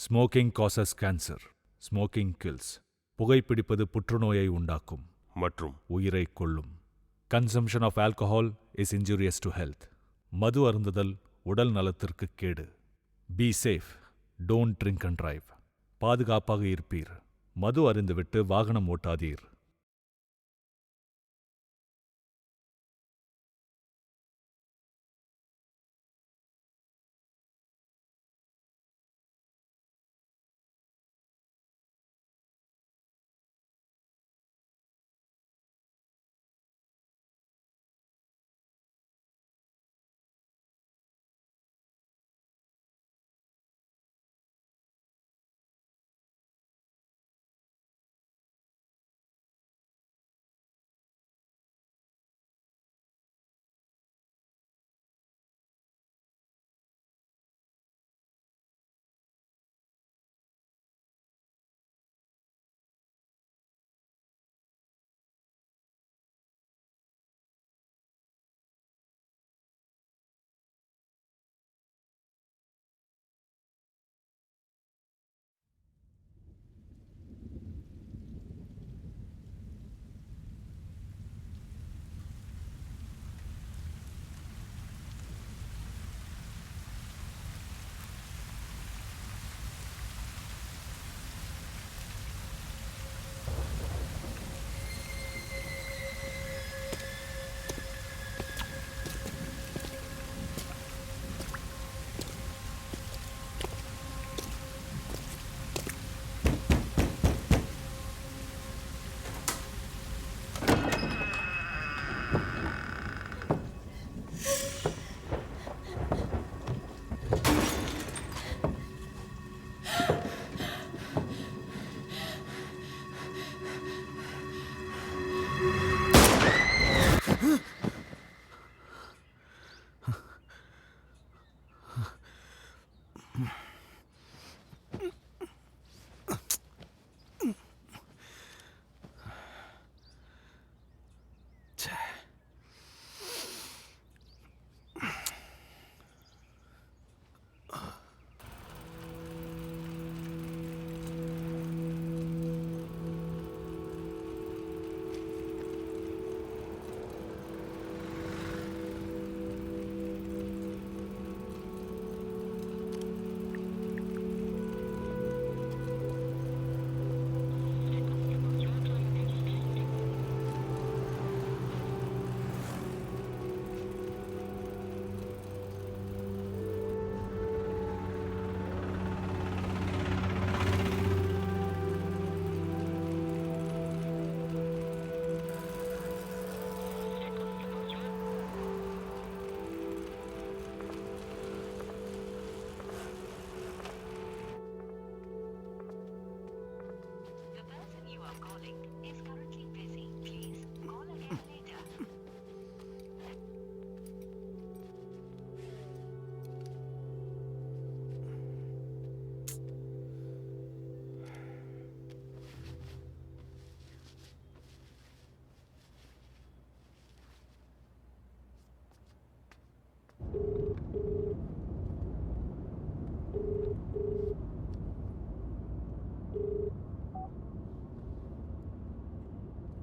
Smoking causes cancer. Smoking kills. புகைப்பிடிப்பது புற்றுநோயை உண்டாக்கும் மற்றும் உயிரை கொல்லும். Consumption of alcohol is injurious to health. மது அருந்துதல் உடல் நலத்திற்கு கேடு. Be safe. Don't drink and drive. பாதுகாப்பாக இருப்பீர். மது அருந்துவிட்டு வாகனம் ஓட்டாதீர்.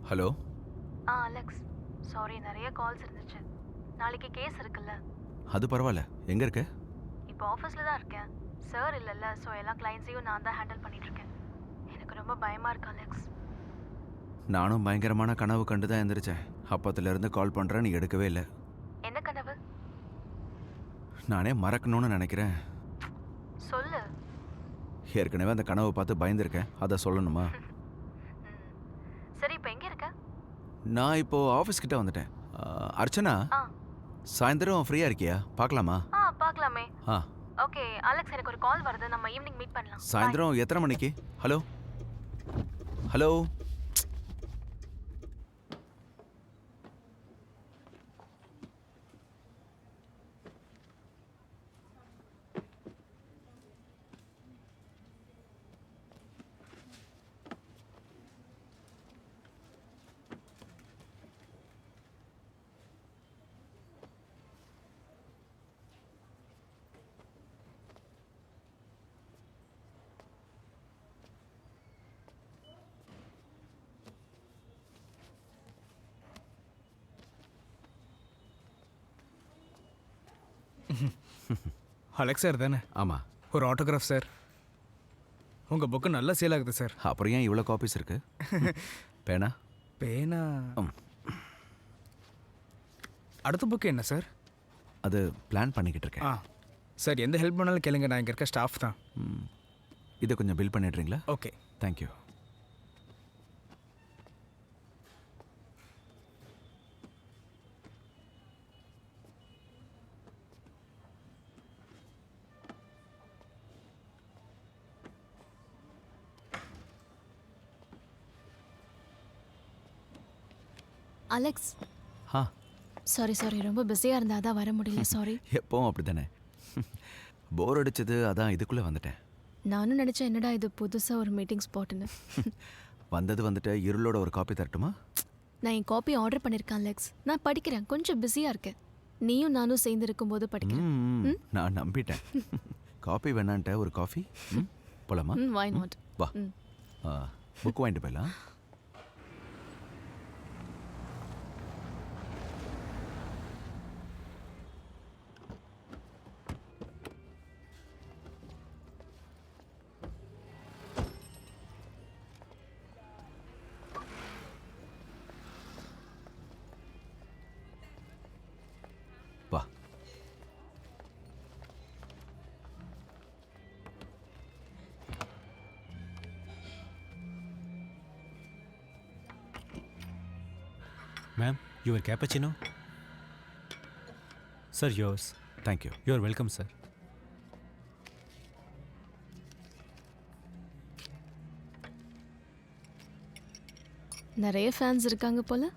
ஹலோ. அலெக்ஸ், சாரி, நிறைய கால்ஸ் இருந்துச்சு. நாளைக்கு கேஸ் இருக்குல்ல? அது பரவாயில்ல. எங்கே இருக்க? இப்போ ஆஃபீஸில் தான் இருக்கேன். சார் இல்லைல்ல, ஸோ எல்லா கிளைண்ட்ஸையும் நான் தான் ஹேண்டில் பண்ணிகிட்ருக்கேன். எனக்கு ரொம்ப பயமாக இருக்கு அலெக்ஸ். நானும் பயங்கரமான கனவு கண்டு தான் எழுந்திரிச்சேன். அப்பத்துலேருந்து கால் பண்ணுறேன், நீ எடுக்கவே இல்லை. என்ன கனவு? நானே மறக்கணும்னு நினைக்கிறேன். சொல்லு. ஏற்கனவே அந்த கனவை பார்த்து பயந்துருக்கேன், அதை சொல்லணுமா? சரி, இப்போ எங்கே இருக்க? நான் இப்போது ஆஃபீஸ் கிட்ட வந்துட்டேன். அர்ச்சனா, சாயந்தரம் ஃப்ரீயாக இருக்கியா? பார்க்கலாமா? பார்க்கலாமே. ஆ ஓகே அலெக்ஸ், எனக்கு ஒரு கால் வருது, நம்ம ஈவினிங் மீட் பண்ணலாம். சாயந்தரம் எத்தனை மணிக்கு? Hello hello. அலெக்ஸ் சார் தானே? ஆமா. ஒரு ஆட்டோகிராஃப் சார். உங்கள் புக்கு நல்லா சேல் ஆகுது சார். அப்புறம் ஏன் இவ்வளோ காப்பீஸ் இருக்கு? பேனா? பேனா அடுத்த புக்கு என்ன சார்? அது பிளான் பண்ணிக்கிட்டு இருக்கேன். சார் எந்த ஹெல்ப் பண்ணாலும் கேளுங்க, நான் இங்கே இருக்க ஸ்டாஃப் தான். இதை கொஞ்சம் பில் பண்ணிடுறீங்களா? ஓகே. தேங்க்யூ. அலெக்ஸ், ஆ சாரி ரொம்ப பிஸியாக இருந்தால் அதான் வர முடியல, சாரி. எப்பவும் அப்படி தானே. போர் அடிச்சது, அதான் இதுக்குள்ளே வந்துட்டேன். நானும் நினச்சேன் என்னடா இது புதுசாக ஒரு மீட்டிங் ஸ்பாட்டுன்னு. வந்துட்டு இருளோட ஒரு காப்பி தரட்டுமா? நான் என் காப்பி ஆர்டர் பண்ணியிருக்கேன் அலெக்ஸ். நான் படிக்கிறேன், கொஞ்சம் பிஸியாக இருக்கேன். நீயும் நானும் சேர்ந்து இருக்கும்போது படிக்கிறேன். நான் நம்பிட்டேன். காப்பி வேணான்ட்ட ஒரு காஃபி போலாமா? Why not. வா, புக் வாங்கிட்டு போயிடலாம். வா. Ma'am, your cappuccino? Sir, yours. Thank you. You're welcome, sir. நிறைய ஃபேன்ஸ் இருக்காங்க போல.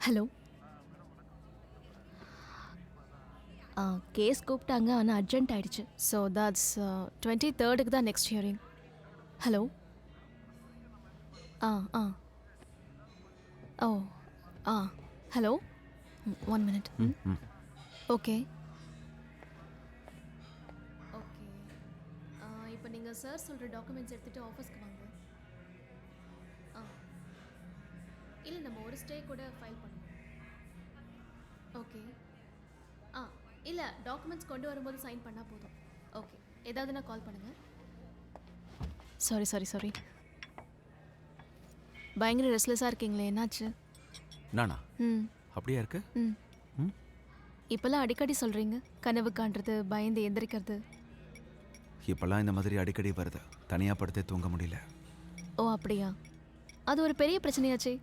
ஹலோ. கேஸ் கூப்பிட்டாங்க, ஆனால் அர்ஜென்ட் ஆயிடுச்சு. ஸோ தட்ஸ் 23rd தான் நெக்ஸ்ட் ஹியரிங். ஹலோ. ஆ ஆ ஓ ஆ ஹலோ. 1 minute. Okay okay. இப்போ நீங்கள் சார் சொல்கிற டாக்குமெண்ட்ஸ் எடுத்துகிட்டு ஆஃபீஸ்க்கு வாங்க. இல்லை நம்ம ஒரு ஸ்டே கூட ஃபைல் பண்ணுவோம். ஓகே. இல்லை டாக்குமெண்ட்ஸ் கொண்டு வரும்போது சைன் பண்ணால் போதும். ஓகே, ஏதாவதுனா கால் பண்ணுங்கள். சாரி பயங்கர ரெஸ்ட்லெஸ்ஸாக இருக்கீங்களே, என்னாச்சு? நானா? ம் அப்படியா இருக்கு? ம் இப்போல்லாம் அடிக்கடி சொல்கிறீங்க, கனவு காண்றது, பயந்து எந்திரிக்கிறது. இப்போல்லாம் இந்த மாதிரி அடிக்கடி வருது. தனியாக படுத்தே தூங்க முடியல. ஓ அப்படியா? அது ஒரு பெரிய பிரச்சனையாச்சே.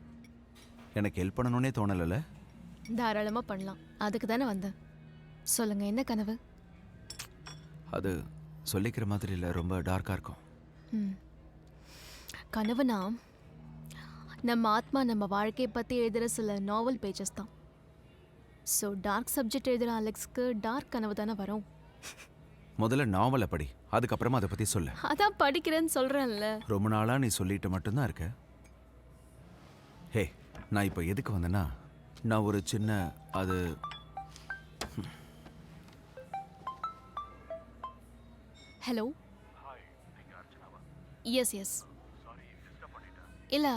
எனக்கு ஹெல்ப் பண்ணணுன்னே தோணலைல்ல? தாராளமாக பண்ணலாம், அதுக்கு தானே வந்தேன். சொல்லுங்கள், என்ன கனவு? அது சொல்லிக்கிற மாதிரி இல்லை, ரொம்ப டார்க்காக இருக்கும். ம் கனவுனா நம்ம ஆத்மா நம்ம வாழ்க்கையை பற்றி எழுதுகிற சில நாவல் பேஜஸ் தான். ஸோ டார்க் சப்ஜெக்ட் எழுதுகிற அலெக்ஸ்க்கு டார்க் கனவு தானே வரும். முதல்ல நாவலை படி, அதுக்கப்புறமா அதை பற்றி சொல்லு. அதான் படிக்கிறேன்னு சொல்கிறேன்ல. ரொம்ப நாளாக நீ சொல்லிட்டு மட்டும்தான் இருக்க. ஹே, நான் இப்போ எதுக்கு வந்தேன்னா, நான் ஒரு சின்ன அது ஹலோ. எஸ் இல்லை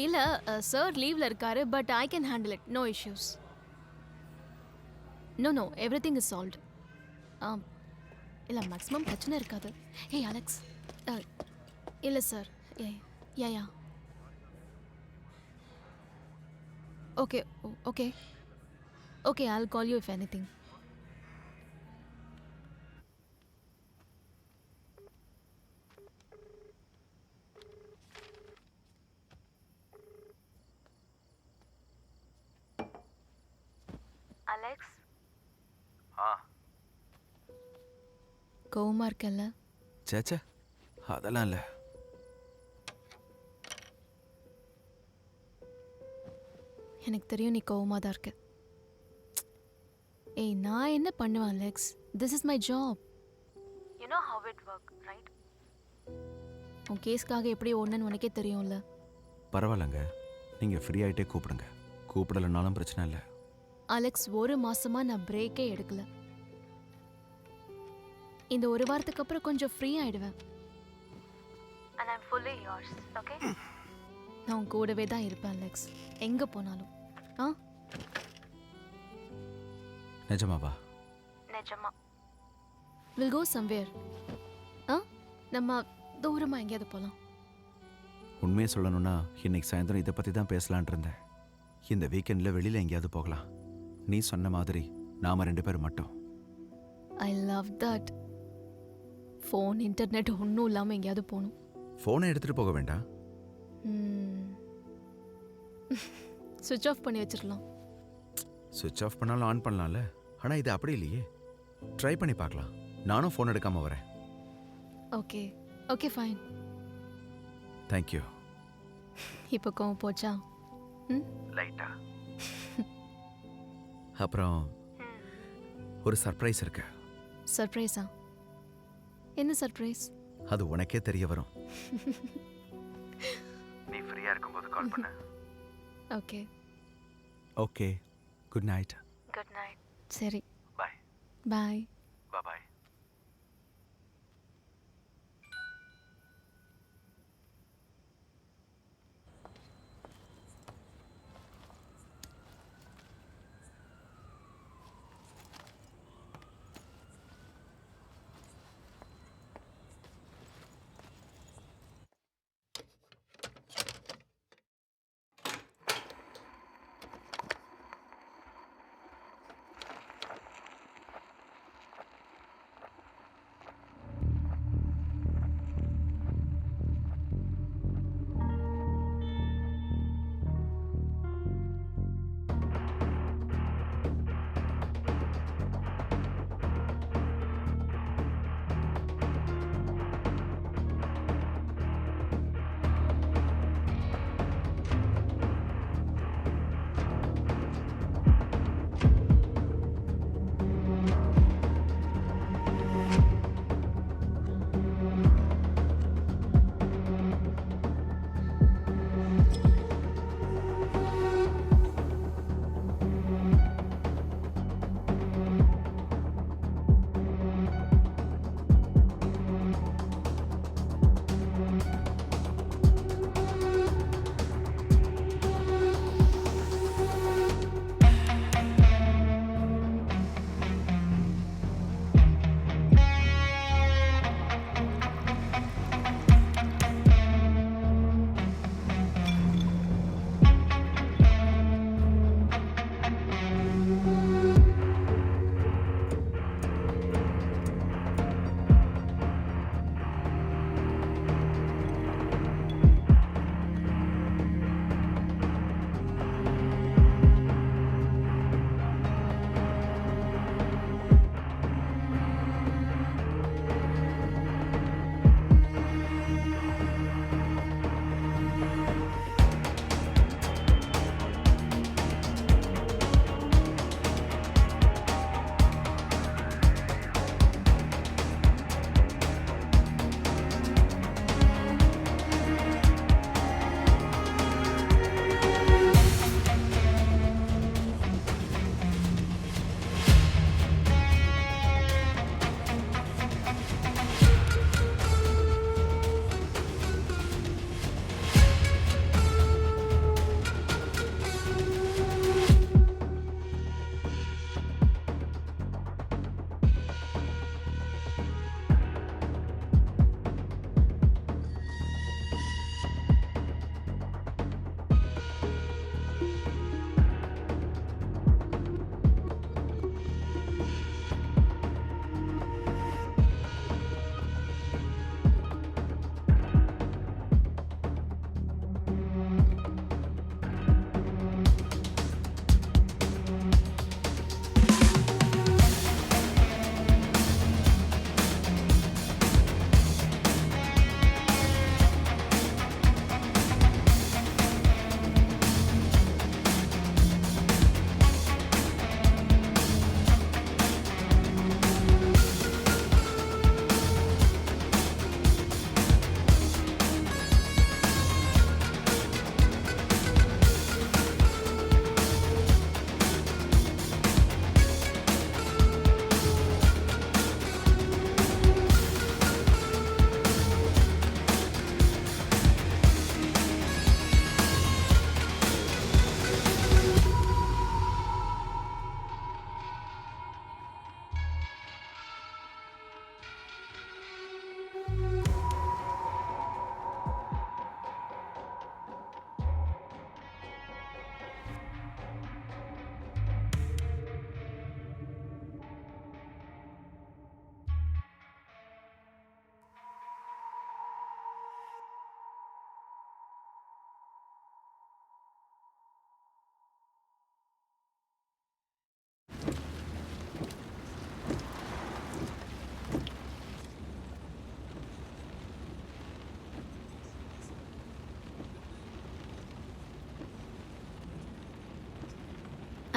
இல்லை சார் லீவில் இருக்காரு, but I can handle it, no issues. No everything is solved. இல்லை மேக்ஸிமம் பிரச்சனை இருக்காது. ஏய் அலெக்ஸ், இல்லை sir. Yeah okay okay okay, I'll call you if anything. Alex. கோவமா இருக்கல்ல? சேச்சே, அதெல்லாம் இல்லை. எனக்கு தெரியும் நீ கோவமாக தான் இருக்க. ஏய், நான் என்ன பண்ணுவேன் Alex? This is my job. You know how it work, right? உன் கேஸ்க்காக எப்படி ஓடணுன்னு உனக்கே தெரியும்ல. பரவாயில்லங்க, நீங்கள் ஃப்ரீ ஆகிட்டே கூப்பிடுங்க. கூப்பிடலைனாலும் பிரச்சனை இல்லை. அலெக்ஸ், ஒரு மாசமா நான் பிரேக்கே எடுக்கல. இந்த ஒரு வாரத்துக்கு அப்புறம் கொஞ்சம் ஃப்ரீ ஆயிடுவேன். And I'm fully yours okay நான் உன் கூடவே தான் இருப்பேன் அலெக்ஸ் எங்கே போனாலும் ஆ நிஜமாவா? நிஜமா வில் கோ சம்வேர் ஆ நம்ம தூரமாக எங்கேயாவது போகலாம் உண்மையை சொல்லணும்னா இன்னைக்கு சாயந்தரம் இதை பற்றி தான் பேசலான் இருந்தேன். இந்த வீக்கெண்டில் வெளியில் எங்கேயாவது போகலாம். நீ சொன்ன மாதிரி நாம 2 பேரும் மட்டும். I love that phone internet ஒன்றும் இல்லாமல் எங்கேயாவது போகணும் ஃபோனை எடுத்துகிட்டு போக வேண்டாம். சுவிட்ச் ஆஃப் பண்ணி வச்சிடலாம் சுவிட்ச் ஆஃப் பண்ணாலும் ஆன் பண்ணலாம்ல. ஆனால் இது அப்படி இல்லையே. ட்ரை பண்ணி பார்க்கலாம். நானும் ஃபோன் எடுக்காமல் வரேன். Okay okay fine thank you. இப்போ கோவம் போச்சா லைட்டா. அப்புறம் ஒரு சர்ப்ரைஸ் இருக்கு. சர்ப்ரைஸா என்ன சர்ப்ரைஸ் அது உனக்கே தெரிய வரும். நீ ஃப்ரீயா இருக்கும்போது கால் பண்ணு. Okay okay. Good night. Good night சரி bye. Bye bye.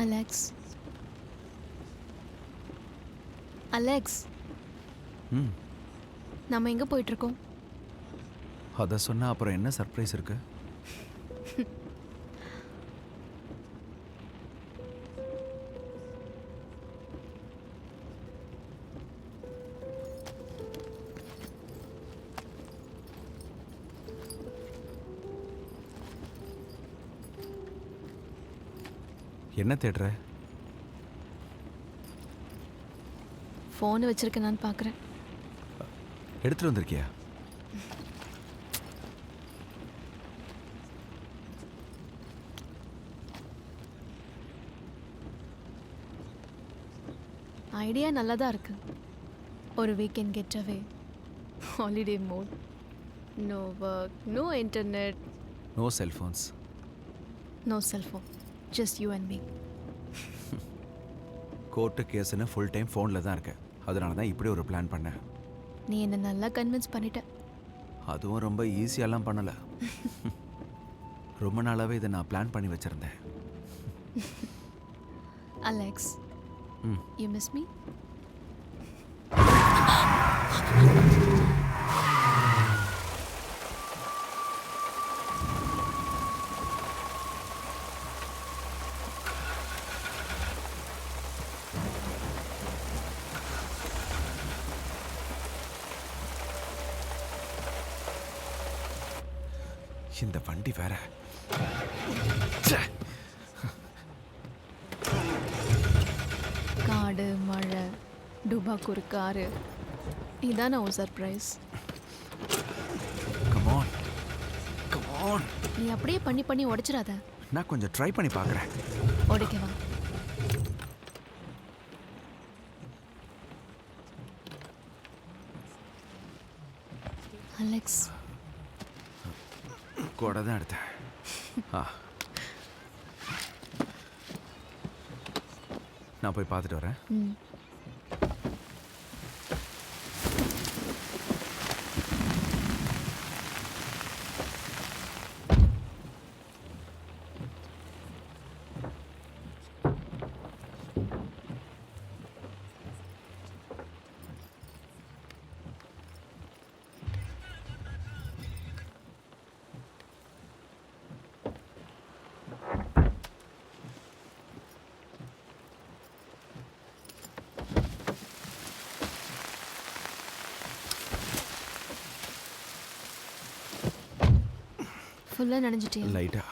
Alex Alex ம் நம்ம எங்கே போயிட்டுருக்கோம்? அதை சொன்னால் அப்புறம் என்ன சர்ப்ரைஸ் இருக்கு? என்ன தேடுற? ஃபோனை வச்சுருக்கேன் நான் பார்க்குறேன். எடுத்துட்டு வந்திருக்கியா? ஐடியா நல்லா தான் இருக்கு. ஒரு weekend getaway, holiday mode, no work, no internet, no cellphones. No cellphone, just you and me. Court கேஸுன்னு ஃபுல் டைம் ஃபோனில் தான் இருக்கேன். அதனால தான் இப்படி ஒரு பிளான் பண்ணேன். நீ என்னை நல்லா கன்வின்ஸ் பண்ணிட்ட. அதுவும் ரொம்ப ஈஸியாலாம் பண்ணலை. ரொம்ப நாளாகவே இதை நான் பிளான் பண்ணி வச்சுருந்தேன். அலெக்ஸ், ம் யூ மிஸ் மீ? இந்த வண்டி வேற. காடு, மழை, டுபாக்கு ஒரு காரு, இதான ஒரு சர்ப்ரைஸ். Come on come on. நீ அப்படியே பண்ணி பண்ணி உடைச்சிடாத. நான் கொஞ்சம் ட்ரை பண்ணி பார்க்குறேன். உடைக்கவா? அலெக்ஸ், கூட தான் எடுத்தேன். நான் போய் பார்த்துட்டு வரேன். ம், ஃபுல்லாக நனைஞ்சிட்டியா? லைட்டா.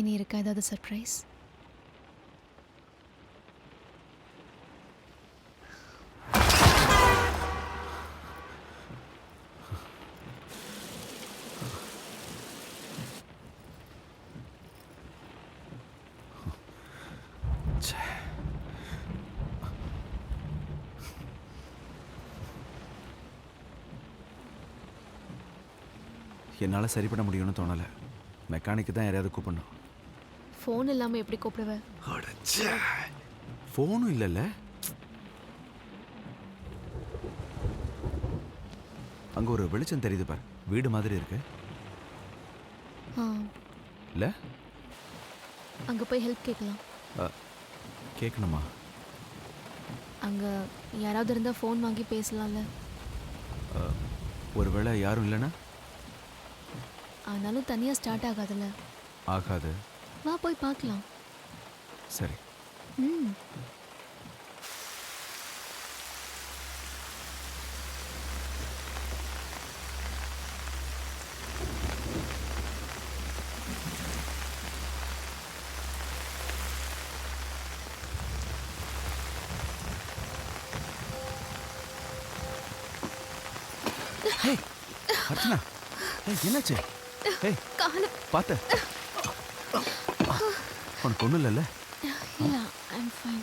இனி இருக்கா ஏதாவது சர்ப்ரைஸ்? என்னால் சரி பண்ண முடியும்னு தோணலை. மெக்கானிக்கு தான் யாரையாவது கூப்பிடணும். ஃபோன் இல்லாமல் எப்படி கூப்பிடுவேன்? ஃபோனும் இல்லைல்ல. அங்கே ஒரு வெளிச்சம் தெரியுது பார், வீடு மாதிரி இருக்கு. ஆ, இல்லை அங்கே போய் ஹெல்ப் கேட்கலாம். கேட்கணுமா? அங்கே யாராவது இருந்தால் ஃபோன் வாங்கி பேசலாம்ல. ஒருவேளை யாரும் இல்லைன்னா? ஆனாலும் தனியாக ஸ்டார்ட் ஆகாதுல்ல. ஆகாது. வா போய் பார்க்கலாம். சரி. ம், அர்ச்சனா, என்னாச்சு? ஏய் காலு. பார்த்த உனக்கு ஒன்றும் இல்லைல்ல? இல்லை, I'm fine.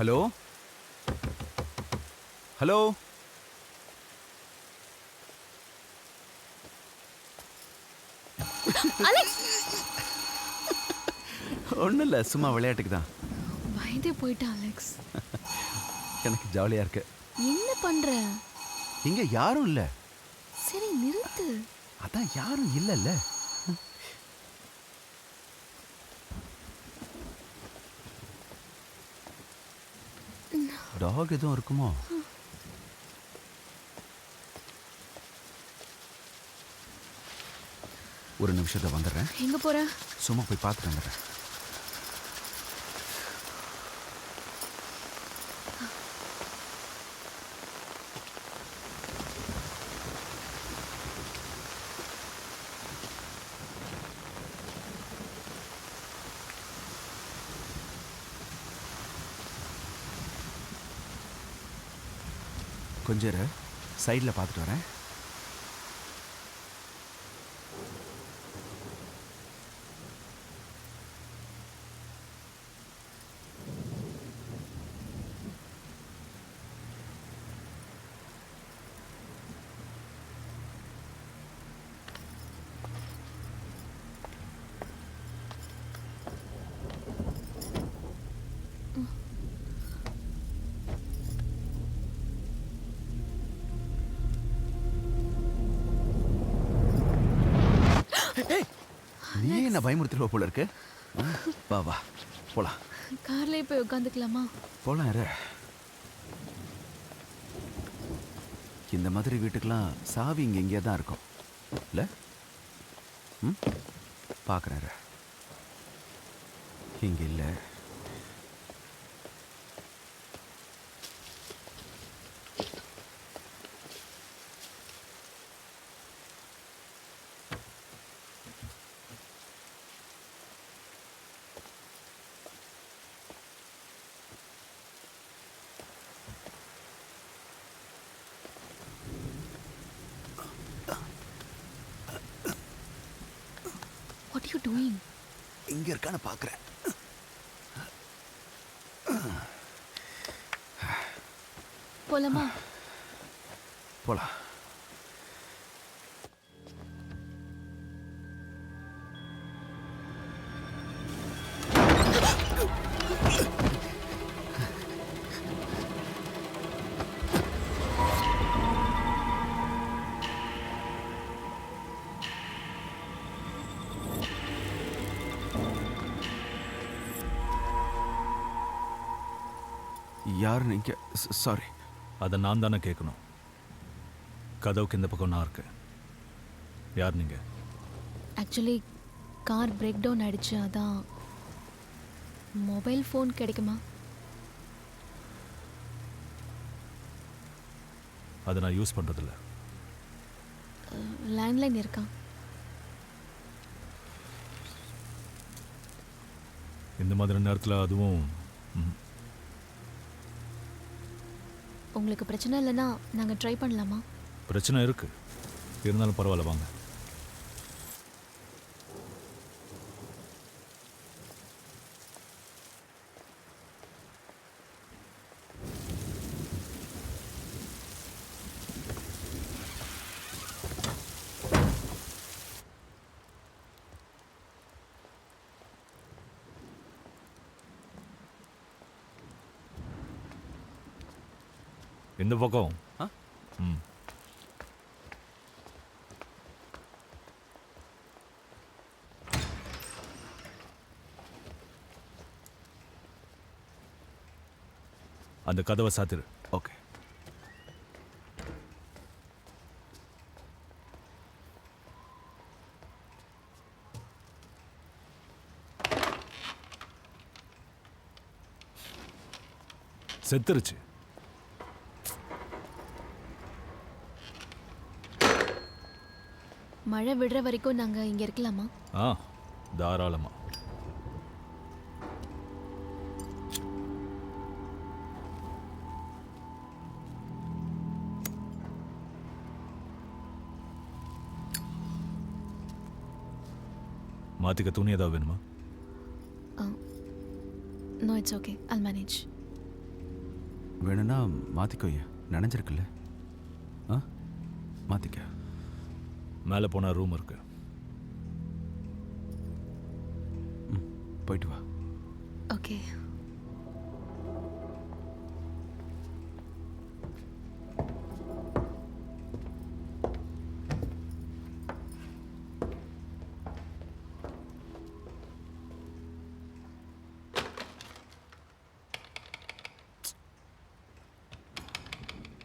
Hello hello Alex ஒன்றும் இல்லை, சும்மா விளையாட்டுக்கு தான். பயந்தே போயிட்டா அலெக்ஸ். எனக்கு ஜாலியாக இருக்கு. என்ன பண்ற? இங்கே யாரும் இல்லை. சரி நிறுத்து. அதான் யாரும் இல்லைல்ல. டாக் எதுவும் இருக்குமோ? ஒரு நிமிஷத்தை வந்துடுறேன். எங்க போற? சும்மா போய் பார்த்துட்டு வந்துடுறேன். கொஞ்சம் இரு, சைடில் பார்த்துட்டு வரேன். நீ என்ன பயமுறுத்திடுவ போல இருக்கு. வா வா போலாம். கார்லயே போய் உட்காந்துக்கலாமா? போலாம் இரு. இந்த மாதிரி வீட்டுக்கெல்லாம் சாவி இங்கே எங்கேயா தான் இருக்கும் இல்லை? ம், பார்க்குறேன். இங்கே இல்லை. What are you doing? இங்கே இருக்கான்னு பார்க்குறேன். போலாமா? போலாம். யார் நீங்க? சாரி. அதை நான் தானே கேட்கணும். கதவுக்கு இந்த பக்கம் நான் இருக்கேன். யார் நீங்க? ஆக்சுவலி கார் பிரேக் டவுன் ஆயிடுச்சு, அதான். மொபைல் ஃபோன் கிடைக்குமா? அதை நான் யூஸ் பண்ணுறதில்ல. லேண்ட்லைன் இருக்கா? இந்த மாதிரி நேரத்தில் அதுவும் உங்களுக்கு பிரச்சனை இல்லைன்னா நாங்கள் ட்ரை பண்ணலாமா? பிரச்சனை இருக்கு. இருந்தாலும் பரவாயில்ல, வாங்க. இந்த பக்கம். ம். அந்த கதவை சாத்திரு. ஓகே. செத்துருச்சு. மழை விடுற வரைக்கும் நாங்கள் இங்கே இருக்கலாமா? ஆ, தாராளமா. மாத்திக்க துணி ஏதாவது வேணுமா? No, it's okay, I'll manage. வேணும்னா மாற்றிக்கோய, நனைஞ்சிருக்குல்ல. ஆ, மாற்றிக்க. மேலே போனால் ரூம் இருக்கு. போயிட்டு வா. Okay.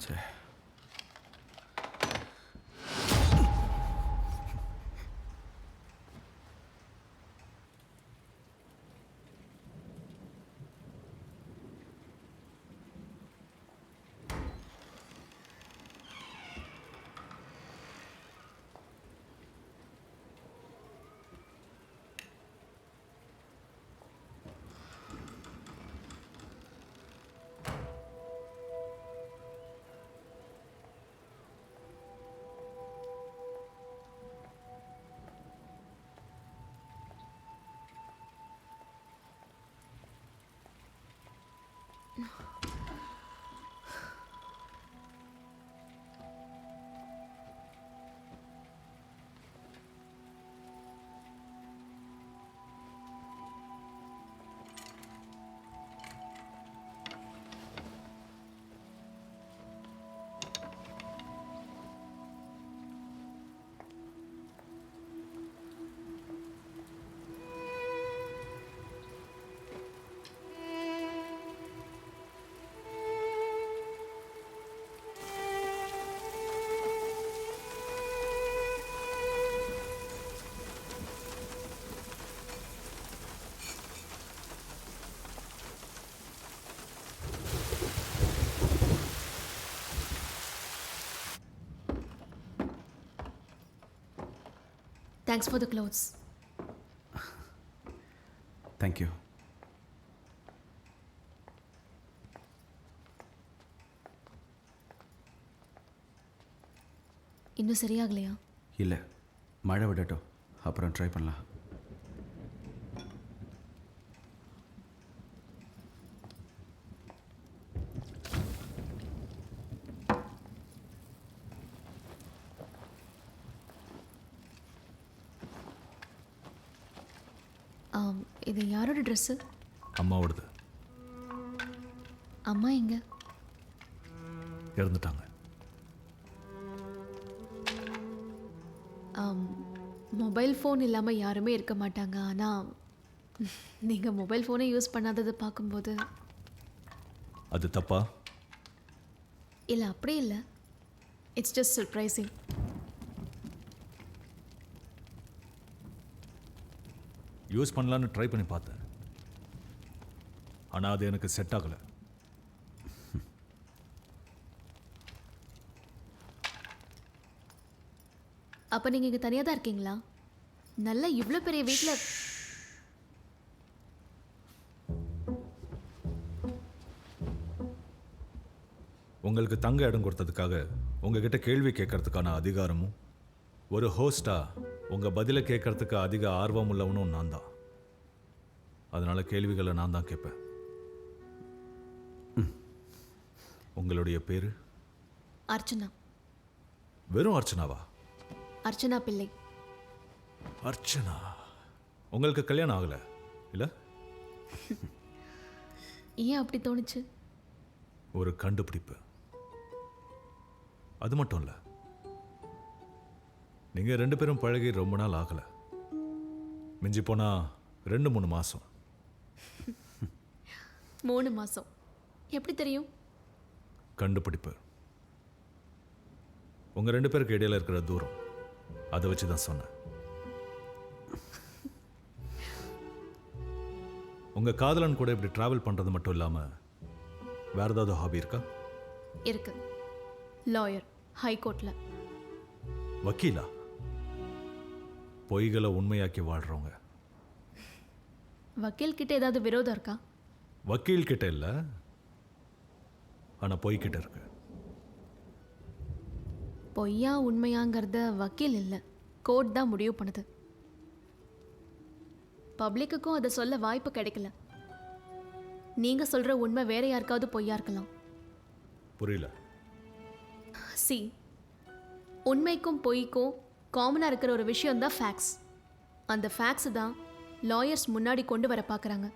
Say. Thanks for the clothes. Thank you. இன்னும் சரியாகலையா? இல்லை, மழை விடட்டும், அப்புறம் ட்ரை பண்ணலாம். இது யாரோட ட்ரெஸ்ஸு? அம்மாவோடது. அம்மா எங்க? இறந்துட்டாங்க. மொபைல் ஃபோன் இல்லாமல் யாருமே இருக்க மாட்டாங்க. ஆனால் நீங்கள் மொபைல் ஃபோனை யூஸ் பண்ணாததை பார்க்கும்போது. அது தப்பா? இல்லை, அப்படி இல்லை. It's just surprising. யூஸ் பண்ணலான்னு ட்ரை பண்ணி பார்த்தேன், ஆனால் அது எனக்கு செட் ஆகலை. அப்போ நீங்கள் இங்கே தனியாக தான் இருக்கீங்களா? நல்லா இவ்வளோ பெரிய வீட்டில். உங்களுக்கு தங்க இடம் கொடுத்ததுக்காக உங்ககிட்ட கேள்வி கேட்கறதுக்கான அதிகாரமும், ஒரு ஹோஸ்டா உங்கள் பதிலை கேட்கறதுக்கு அதிக ஆர்வம் உள்ளவனும் நான் தான். அதனால கேள்விகளை நான் தான் கேட்பேன். உங்களுடைய பேரு? அர்ச்சனா. வெறும் அர்ச்சனாவா? அர்ச்சனா பிள்ளை. அர்ச்சனா, உங்களுக்கு கல்யாணம் ஆகலை இல்லை? ஏன் அப்படி தோணுச்சு? ஒரு கண்டுபிடிப்பு. அது மட்டும் இல்லை, நீங்கள் 2 பேரும் பழகி ரொம்ப நாள் ஆகலை. மிஞ்சி போனால் 2-3 மாதம். 3 மாதம் எப்படி தெரியும்? கண்டுபிடிப்பு. உங்கள் 2 பேருக்கு இடையில இருக்கிற தூரம், அதை வச்சு தான் சொன்னேன். உங்கள் காதலன் கூட இப்படி ட்ராவல் பண்ணுறது மட்டும் இல்லாமல் வேறு ஏதாவது ஹாபி இருக்கா? இருக்கு. லாயர், ஹைகோர்ட்டில். வக்கீலா? பொய்களை உண்மையாக்கி வாழ்கிறவங்க. வக்கீல் கிட்ட ஏதாவது விரோதம் இருக்கா? வக்கீல் கிட்ட இல்லை, ஆனால் பொய்கிட்ட இருக்கு. பொய்யா உண்மையாங்கிறத வக்கீல் இல்லை, கோர்ட் தான் முடிவு பண்ணுது. பப்ளிக்குக்கும் அதை சொல்ல வாய்ப்பு கிடைக்கல. நீங்கள் சொல்கிற உண்மை வேற யாருக்காவது பொய்யா இருக்கலாம். புரியல. சி, உண்மைக்கும் பொய்க்கும் காமனாக இருக்கிற ஒரு விஷயம் தான் ஃபேக்ட்ஸ். அந்த ஃபேக்ட்ஸ் தான் லாயர்ஸ் முன்னாடி கொண்டு வர பார்க்குறாங்க.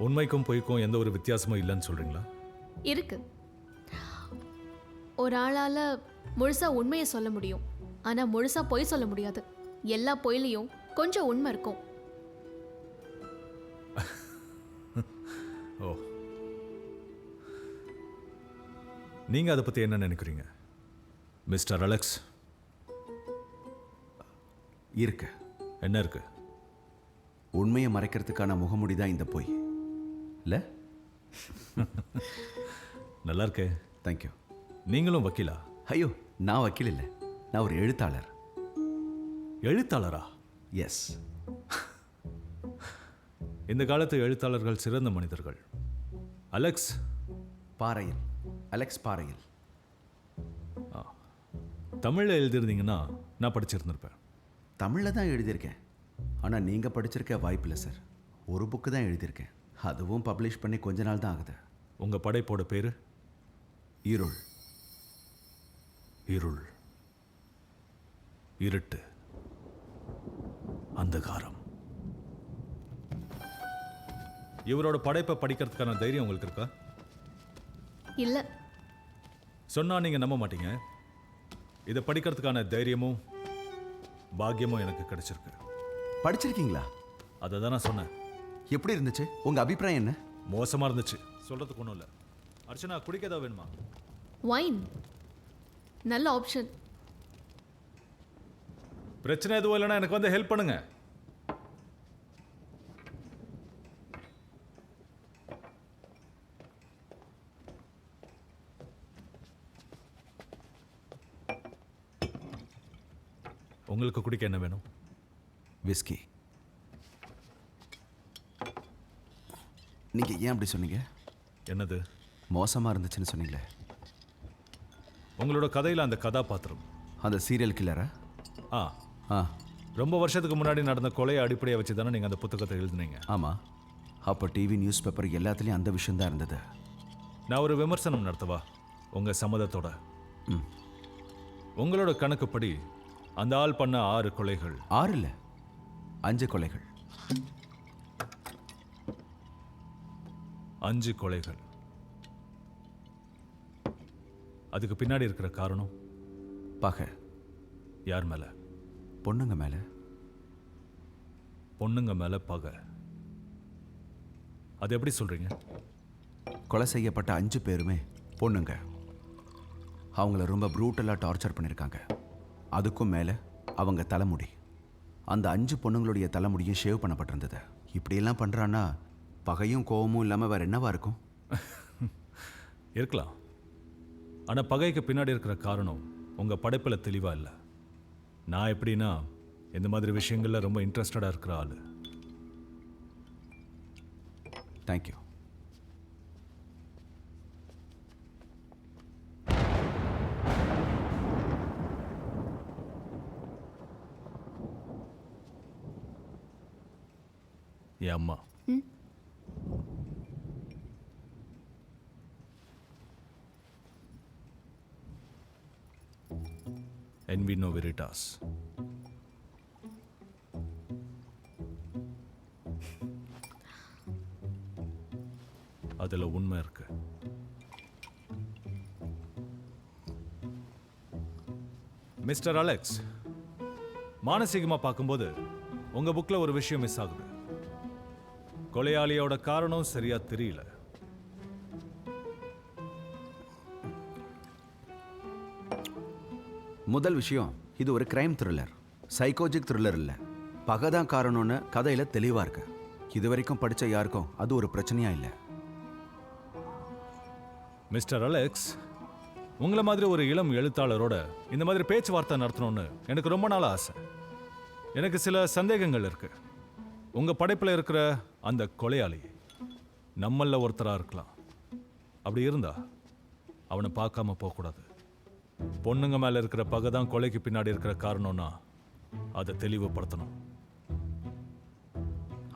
உண்மைக்கும் பொய்க்கும் எந்த ஒரு வித்தியாசமும் இல்லைன்னு சொல்றீங்களா? இருக்கு. ஒரு ஆளால் முழுசாக உண்மையை சொல்ல முடியும், ஆனால் முழுசாக பொய் சொல்ல முடியாது. எல்லா பொய்லையும் கொஞ்சம் உண்மை இருக்கும். ஓ, நீங்க அதை பத்தி என்ன நினைக்கிறீங்க மிஸ்டர் அலெக்ஸ்? இருக்கு. என்ன இருக்கு? உண்மையை மறைக்கிறதுக்கான முகமுடி தான் இந்த பொய் இல்லை? நல்லா இருக்கே. தேங்க்யூ. நீங்களும் வக்கீலா? ஐயோ, நான் வக்கீல் இல்லை, நான் ஒரு எழுத்தாளர். எழுத்தாளரா? எஸ். இந்த காலத்து எழுத்தாளர்கள் சிறந்த மனிதர்கள். அலெக்ஸ் பாறையில், அலெக்ஸ் பாறையில். தமிழில் எழுதியிருந்தீங்கன்னா நான் படிச்சிருந்திருப்பேன். தமிழில் தான் எழுதியிருக்கேன், ஆனால் நீங்கள் படிச்சிருக்க வாய்ப்பில்லை சார். ஒரு புக்கு தான் எழுதியிருக்கேன், அதுவும் பப்ளிஷ் பண்ணி கொஞ்ச நாள் தான் ஆகுது. உங்க படைப்போட பேரு? இருள். இருள், இருட்டு, அந்தகாரம். இவரோட படைப்பை படிக்கிறதுக்கான தைரியம் உங்களுக்கு இருக்கா? இல்லை. சொன்னா நீங்க நம்ப மாட்டீங்க. இதை படிக்கிறதுக்கான தைரியமும் பாக்கியமும் எனக்கு கிடைச்சிருக்கு. படிச்சிருக்கீங்களா? அதை தான் நான் சொன்னேன். எப்படி இருந்துச்சு? உங்கள் அபிப்பிராயம் என்ன? மோசமா இருந்துச்சு. சொல்றதுக்கு ஒன்றும் இல்லை. அர்ச்சனா, குடிக்க ஏதாவது வேணுமா? வைன் நல்ல ஆப்ஷன். பிரச்சனை எதுவும் இல்லைன்னா எனக்கு வந்து ஹெல்ப் பண்ணுங்க. உங்களுக்கு குடிக்க என்ன வேணும்? விஸ்கி. நீங்கள் ஏன் அப்படி சொன்னீங்க? என்னது? மோசமாக இருந்துச்சுன்னு சொன்னீங்களே. உங்களோட கதையில் அந்த கதாபாத்திரம் அந்த சீரியல் கில்லரா? ஆ ஆ, ரொம்ப வருஷத்துக்கு முன்னாடி நடந்த கொலையை அடிப்படையை வச்சு தானே நீங்கள் அந்த புத்தகத்தை எழுதுனீங்க. ஆமாம். அப்போ டிவி, நியூஸ் பேப்பர் எல்லாத்துலேயும் அந்த விஷயந்தான் இருந்தது. நான் ஒரு விமர்சனம் நடத்தவா உங்கள் சம்மதத்தோட? ம். உங்களோட கணக்குப்படி அந்த ஆள் பண்ண 6 கொலைகள். 6 இல்லை, 5 கொலைகள். 5 கொலைகள். அதுக்கு பின்னாடி இருக்கிற காரணம்? பகை. யார் மேல? பொண்ணுங்க மேலே. பொண்ணுங்க மேல பகை. அது எப்படி சொல்றீங்க? கொலை செய்யப்பட்ட 5 பேருமே பொண்ணுங்க. அவங்கள ரொம்ப ப்ரூட்டலாக டார்ச்சர் பண்ணியிருக்காங்க. அதுக்கும் மேலே அவங்க தலைமுடி, அந்த 5 பொண்ணுங்களுடைய தலைமுடியும் ஷேவ் பண்ணப்பட்டிருந்தது. இப்படியெல்லாம் பண்ணுறான்னா பகையும் கோபமும் இல்லாமல் வேறு என்னவா இருக்கும்? இருக்கலாம். ஆனால் பகைக்கு பின்னாடி இருக்கிற காரணம் உங்கள் படைப்பில் தெளிவாக இல்லை. நான் எப்படின்னா இந்த மாதிரி விஷயங்களில் ரொம்ப இன்ட்ரெஸ்டடாக இருக்கிற ஆள். தேங்க்யூ. என் அம்மா. En vino veritas. அதுல உண்மை இருக்கு. மிஸ்டர் அலெக்ஸ், மானசீகமா பார்க்கும்போது உங்க புக்ல ஒரு விஷயம் மிஸ் ஆகுது. கொலையாளியோட காரணம் சரியா தெரியல. முதல் விஷயம், இது ஒரு கிரைம் த்ரில்லர், சைக்கோஜிக் த்ரில்லர் இல்லை. பகை தான் காரணம்னு கதையில் தெளிவாக இருக்கு. இது வரைக்கும் படித்த யாருக்கும் அது ஒரு பிரச்சனையா இல்லை. மிஸ்டர் அலெக்ஸ், உங்களை மாதிரி ஒரு இளம் எழுத்தாளரோட இந்த மாதிரி பேச்சுவார்த்தை நடத்தணும்னு எனக்கு ரொம்ப நாள் ஆசை. எனக்கு சில சந்தேகங்கள் இருக்கு. உங்க படைப்பில் இருக்கிற அந்த கொலையாளி நம்மள ஒருத்தரா இருக்கலாம். அப்படி இருந்தா அவனை பார்க்காம போகக்கூடாது. பொண்ணுங்க மேல இருக்கிற பகை தான் கொலைக்கு பின்னாடி இருக்கிற காரணம்னா அதை தெளிவுபடுத்தணும்.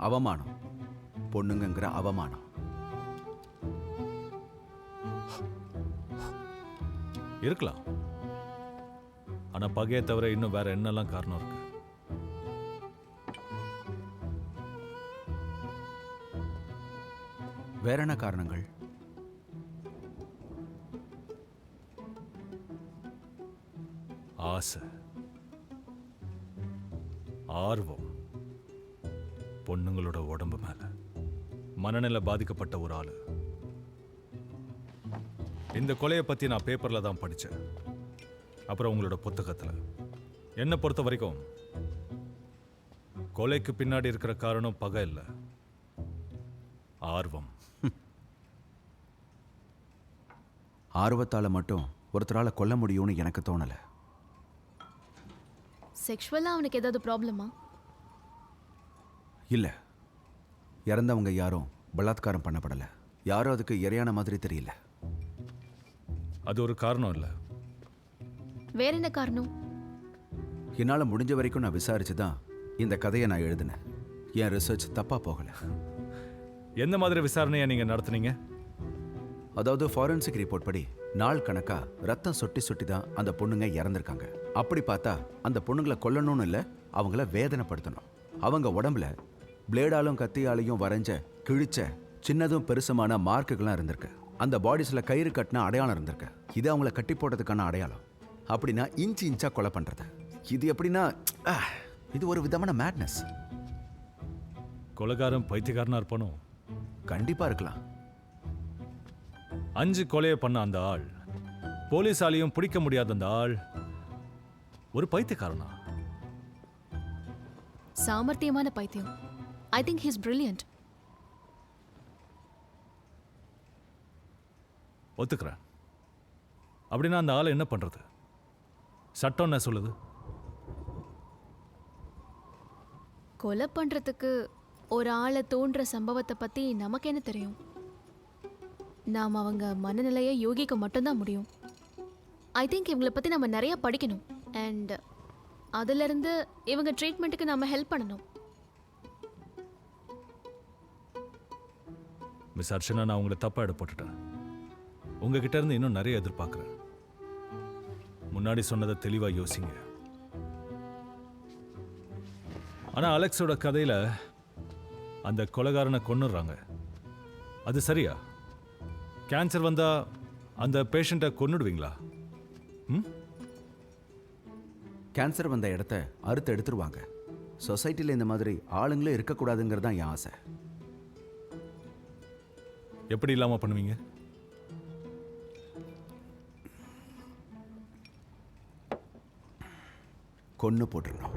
அவமானம், பொண்ணுங்கிற அவமானம். இருக்கலாம். ஆனா பகையை தவிர இன்னும் வேற என்னெல்லாம் காரணம் இருக்கு? வேற என்ன காரணங்கள்? ஆசை, ஆர்வம், பொண்ணுங்களோட உடம்பு மேல மனநிலை பாதிக்கப்பட்ட ஒரு ஆளு. இந்த கொலையை பத்தி நான் பேப்பர்ல தான் படிச்சேன், அப்புறம் உங்களோட புத்தகத்துல. என்னை பொறுத்த வரைக்கும் கொலைக்கு பின்னாடி இருக்கிற காரணம் பகை இல்ல, ஆர்வம். ஆர்வத்தால மட்டும் ஒருத்தரால கொல்ல முடியும்னு எனக்கு தோணல. செக்ஷுவலாக அவனுக்கு ஏதாவது ப்ராப்ளமா? இல்ல, இறந்தவங்க யாரும் பலாத்காரம் பண்ணப்படல. யாரும் அதுக்கு இரையான மாதிரி தெரியல. அது ஒரு காரணம் இல்ல. வேற என்ன காரணம்? என்னால் முடிஞ்ச வரைக்கும் நான் விசாரிச்சு தான் இந்த கதையை நான் எழுதினேன். என் ரிசர்ச் தப்பா போகல. எந்த மாதிரி விசாரணையை நீங்க நடத்துனீங்க? அதாவது ஃபாரன்சிக் ரிப்போர்ட் படி நாள் கணக்கா ரத்தம் சொட்டி சொட்டி தான் அந்த பொண்ணுங்க இறந்துருக்காங்க. அப்படி பார்த்தா அந்த பொண்ணுங்களை கொல்லணும்னு இல்லை, அவங்கள வேதனைப்படுத்தணும். அவங்க உடம்புல பிளேடாலும் கத்தியாலையும் வரைஞ்ச கிழிச்ச சின்னதும் பெருசுமான மார்க்குகள்லாம் இருந்திருக்கு. அந்த பாடிஸில் கயிறு கட்டின அடையாளம் இருந்திருக்கு. இது அவங்கள கட்டி போட்டதுக்கான அடையாளம். அப்படின்னா இன்ச்சு இன்ச்சா கொலை பண்றது. இது எப்படின்னா இது ஒரு விதமான மேட்னஸ். கொலைகாரன் பைத்தியக்காரனா இருப்பானோ? கண்டிப்பா இருக்கலாம். 5 கொலையை பண்ண அந்த ஆள், போலீஸாலையும் பிடிக்க முடியாத அந்த ஆள் ஒரு பைத்தியக்காரனா? சாமர்த்தியமான பைத்தியம். I think he's brilliant. ஒத்துக்கிறேன். அப்படின்னா அந்த ஆளை என்ன பண்றது? சட்டம் என்ன சொல்லுது? கொலை பண்றதுக்கு ஒரு ஆளை தோன்ற சம்பவத்தை பத்தி நமக்கு என்ன தெரியும்? நாம் அவங்க மனநிலையை யோகிக்க மட்டும்தான் முடியும். ஐ திங்க் இவங்களை பத்தி நம்ம நிறைய படிக்கணும். அண்ட் அதிலிருந்து இவங்க ட்ரீட்மெண்ட்டுக்கு நம்ம ஹெல்ப் பண்ணணும். மிஸ் அர்ச்சனா, நான் உங்களை தப்பா எடை போட்டுட்டேன். உங்ககிட்ட இருந்து இன்னும் நிறைய எதிர்பார்க்கிறேன். முன்னாடி சொன்னதை தெளிவா யோசிங்க. ஆனா அலெக்ஸோட கதையில அந்த கொலைகாரனை கொன்னுடுறாங்க. அது சரியா? கேன்சர் வந்தா அந்த பேஷண்ட்டை கொன்னுடுவீங்களா? கேன்சர் வந்த இடத்த அறுத்து எடுத்துருவாங்க. சொசைட்டியில் இந்த மாதிரி ஆளுங்களே இருக்கக்கூடாதுங்கிறது தான் என் ஆசை. எப்படி இல்லாம பண்ணுவீங்க? கொன்னு போட்டுருணும்.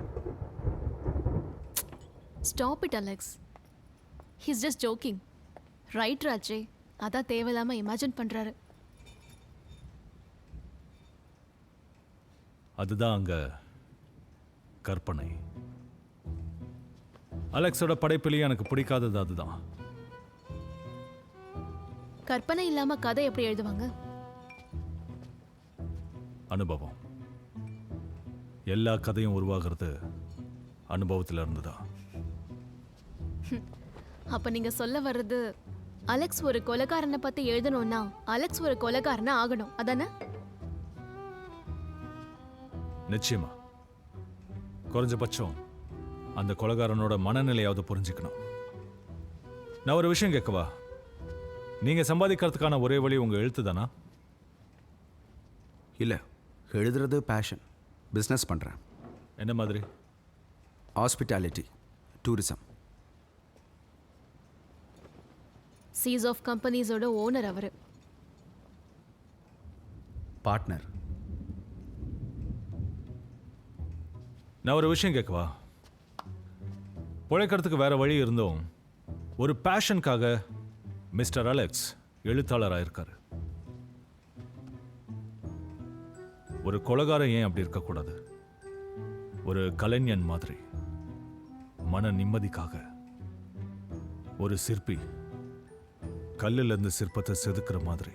Stop it Alex. He's just joking. Right Raje, அதான் தேவையில்லாம இமேஜின் பண்றாரு. அதுதான் அங்க கற்பனை. அலெக்ஸோட படைப்பிலேயே எனக்கு பிடிக்காதது அதுதான். கற்பனை இல்லாம கதை எப்படி எழுதுவாங்க? அனுபவம். எல்லா கதையும் உருவாகிறது அனுபவத்தில் இருந்துதான். அப்ப நீங்க சொல்ல வர்றது அலெக்ஸ் ஒரு கொலைகாரனை பத்தி எழுதணும்னா அலெக்ஸ் ஒரு கொலைகாரனா ஆகணும், அதானே? நிச்சயமா. குறைஞ்சபட்சம் அந்த கொலைகாரனோட மனநிலையாவது புரிஞ்சுக்கணும். நான் ஒரு விஷயம் கேட்கவா? நீங்க சம்பாதிக்கிறதுக்கான ஒரே வழி உங்க எழுத்து தானா? இல்லை, எழுதுறது பேஷன். பிஸ்னஸ் பண்ணுறேன். என்ன மாதிரி? Hospitality, tourism. சீஸ் ஆஃப் கம்பெனிஸோட ஓனர் அவரு. பார்ட்னர். நான் ஒரு விஷயம் கேட்கவா? பிழைக்கிறதுக்கு வேற வழி இருந்தும் ஒரு பேஷனுக்காக மிஸ்டர் அலெக்ஸ் எழுத்தாளராக இருக்காரு. ஒரு கொலைகாரன் ஏன் அப்படி இருக்கக்கூடாது? ஒரு கலைஞன் மாதிரி மன நிம்மதிக்காக. ஒரு சிற்பி கல்லுல இருந்து சிற்பத்தை செதுக்குற மாதிரி.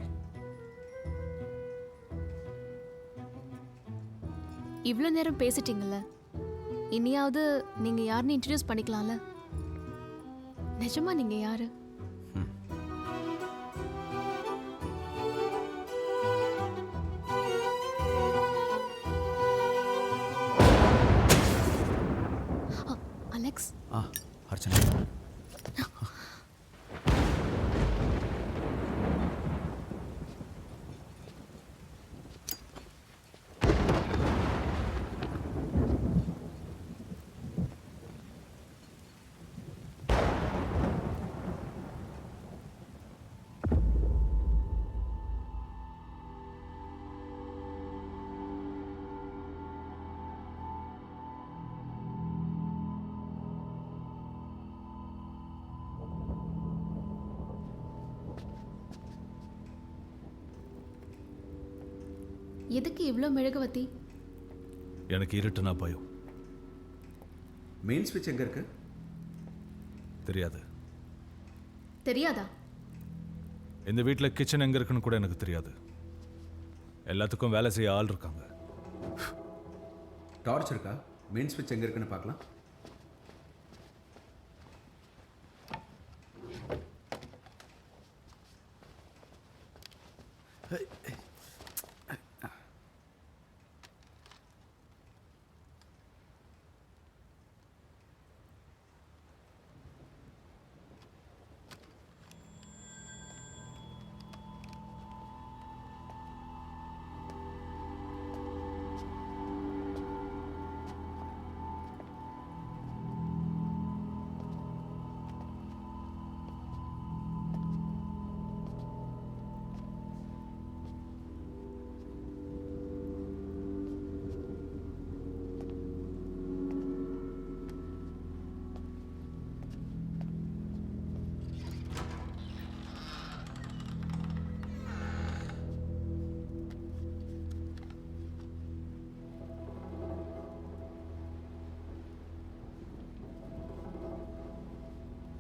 இவ்வளோ நேரம் பேசிட்டீங்கல்ல, இனியாவது நீங்க யாருன்னு இன்ட்ரடியூஸ் பண்ணிக்கலாம்ல? நிஜமா நீங்க யாரு? எதுக்கு இவ்வளோ மெழுகுவத்தி? எனக்கு இருட்டுனா பயம். மெயின் ஸ்விட்ச் எங்கே இருக்கு? தெரியாது. தெரியாதா? இந்த வீட்டில் கிச்சன் எங்கே இருக்குன்னு கூட எனக்கு தெரியாது. எல்லாத்துக்கும் வேலை செய்ய ஆள் இருக்காங்க. டார்ச் இருக்கா? மெயின் ஸ்விட்ச் எங்கே இருக்குன்னு பார்க்கலாம்.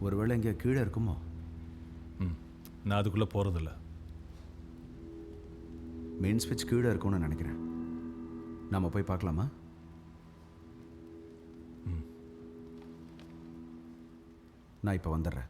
ஒருவேளை இங்கே கீழே இருக்குமோ? நான் அதுக்குள்ளே போகிறதில்ல. மெயின் ஸ்விட்ச் கீழே இருக்கும்னு நினைக்கிறேன். நம்ம போய் பார்க்கலாமா? நான் இப்போ வந்துடுறேன்.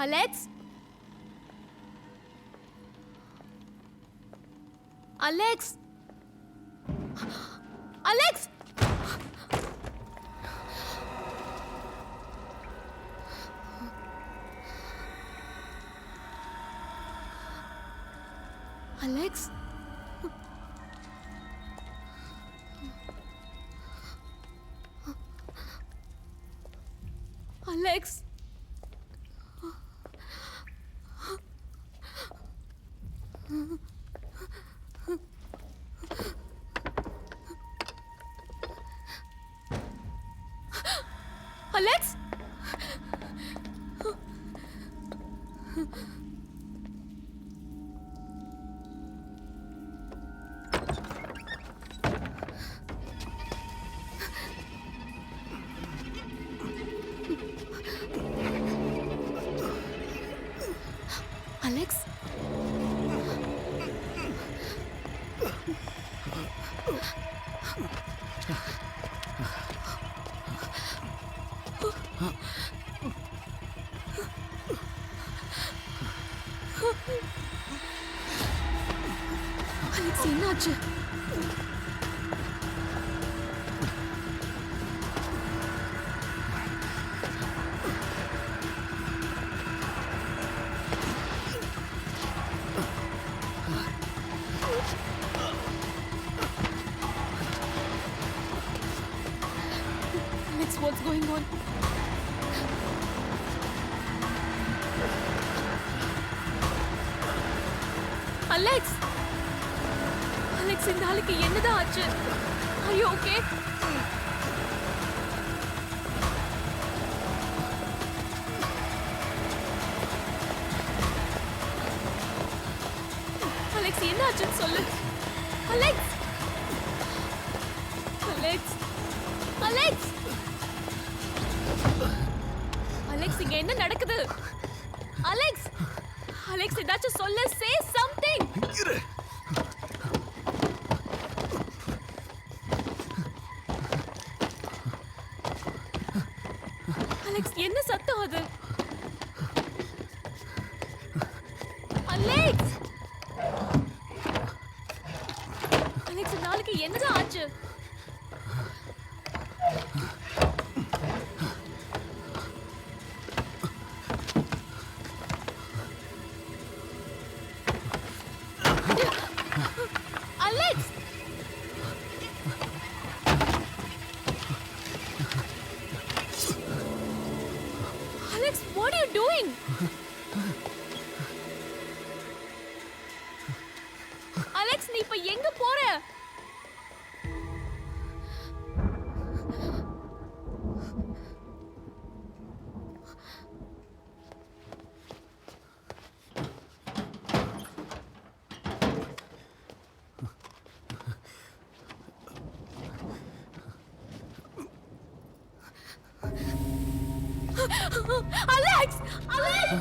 Alex Alex Alex Alex Alex Alex Alex Alex என்னாச்சு Alex, what's going on? Alex! Alex, இந்த ஆளுக்கு என்னதான் ஆச்சு? Are you okay? Alex, என்ன ஆச்சுன்னு சொல்லு. Alex! Alex! Alex! Alex, இங்க என்ன நடக்குது? Alex! Alex, ஏதாச்சும் சொல்லு. Say something! Alex, என்ன சத்தம் அது? Alex! Alex, இந்த ஆளுக்கு என்னதான் ஆச்சு? Alex! Alex, what are you doing? Alex, நீ இப்ப எங்க போற? Alex! Alex!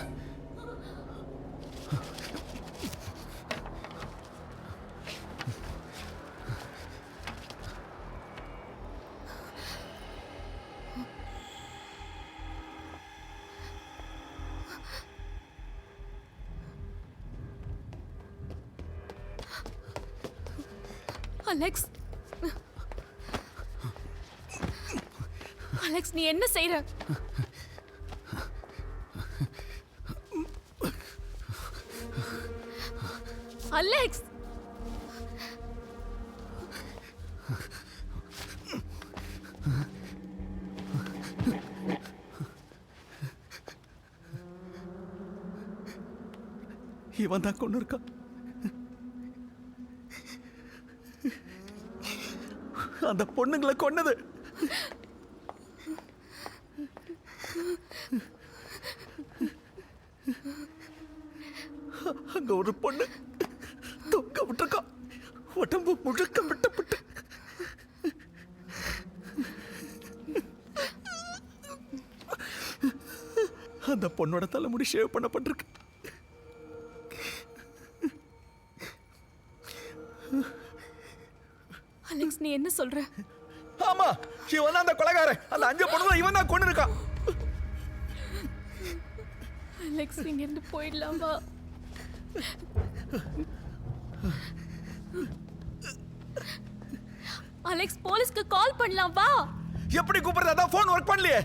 Alex! Alex, நீ என்ன செய்ற? Alex! இவன் தான் கொண்டு இருக்கான். அந்த பொண்ணுங்களை கொன்னது. அங்க ஒரு பொண்ணு தொங்க விட்டுருக்கா, உடம்பு முழுக்க விட்டப்பட்டு. அந்த பொண்ணோட தலைமுடி ஷேவ் பண்ணப்பட்டிருக்கு. அலெக்ஸ், நீ என்ன சொல்ற? ஆமா, இவன் தான் அந்த கொலைகாரன். அந்த 5 பொண்ணுங்களை இவன் தான் கொண்டு இருக்கான். அலெக்ஸ் இங்க இருந்து போயிடலாம் வா. அலெக்ஸ் போலீஸ்க்கு கால் பண்ணலாம் வா. எப்படி கூப்பிடுறது? அதான் ஃபோன் ஒர்க் பண்ணலையே.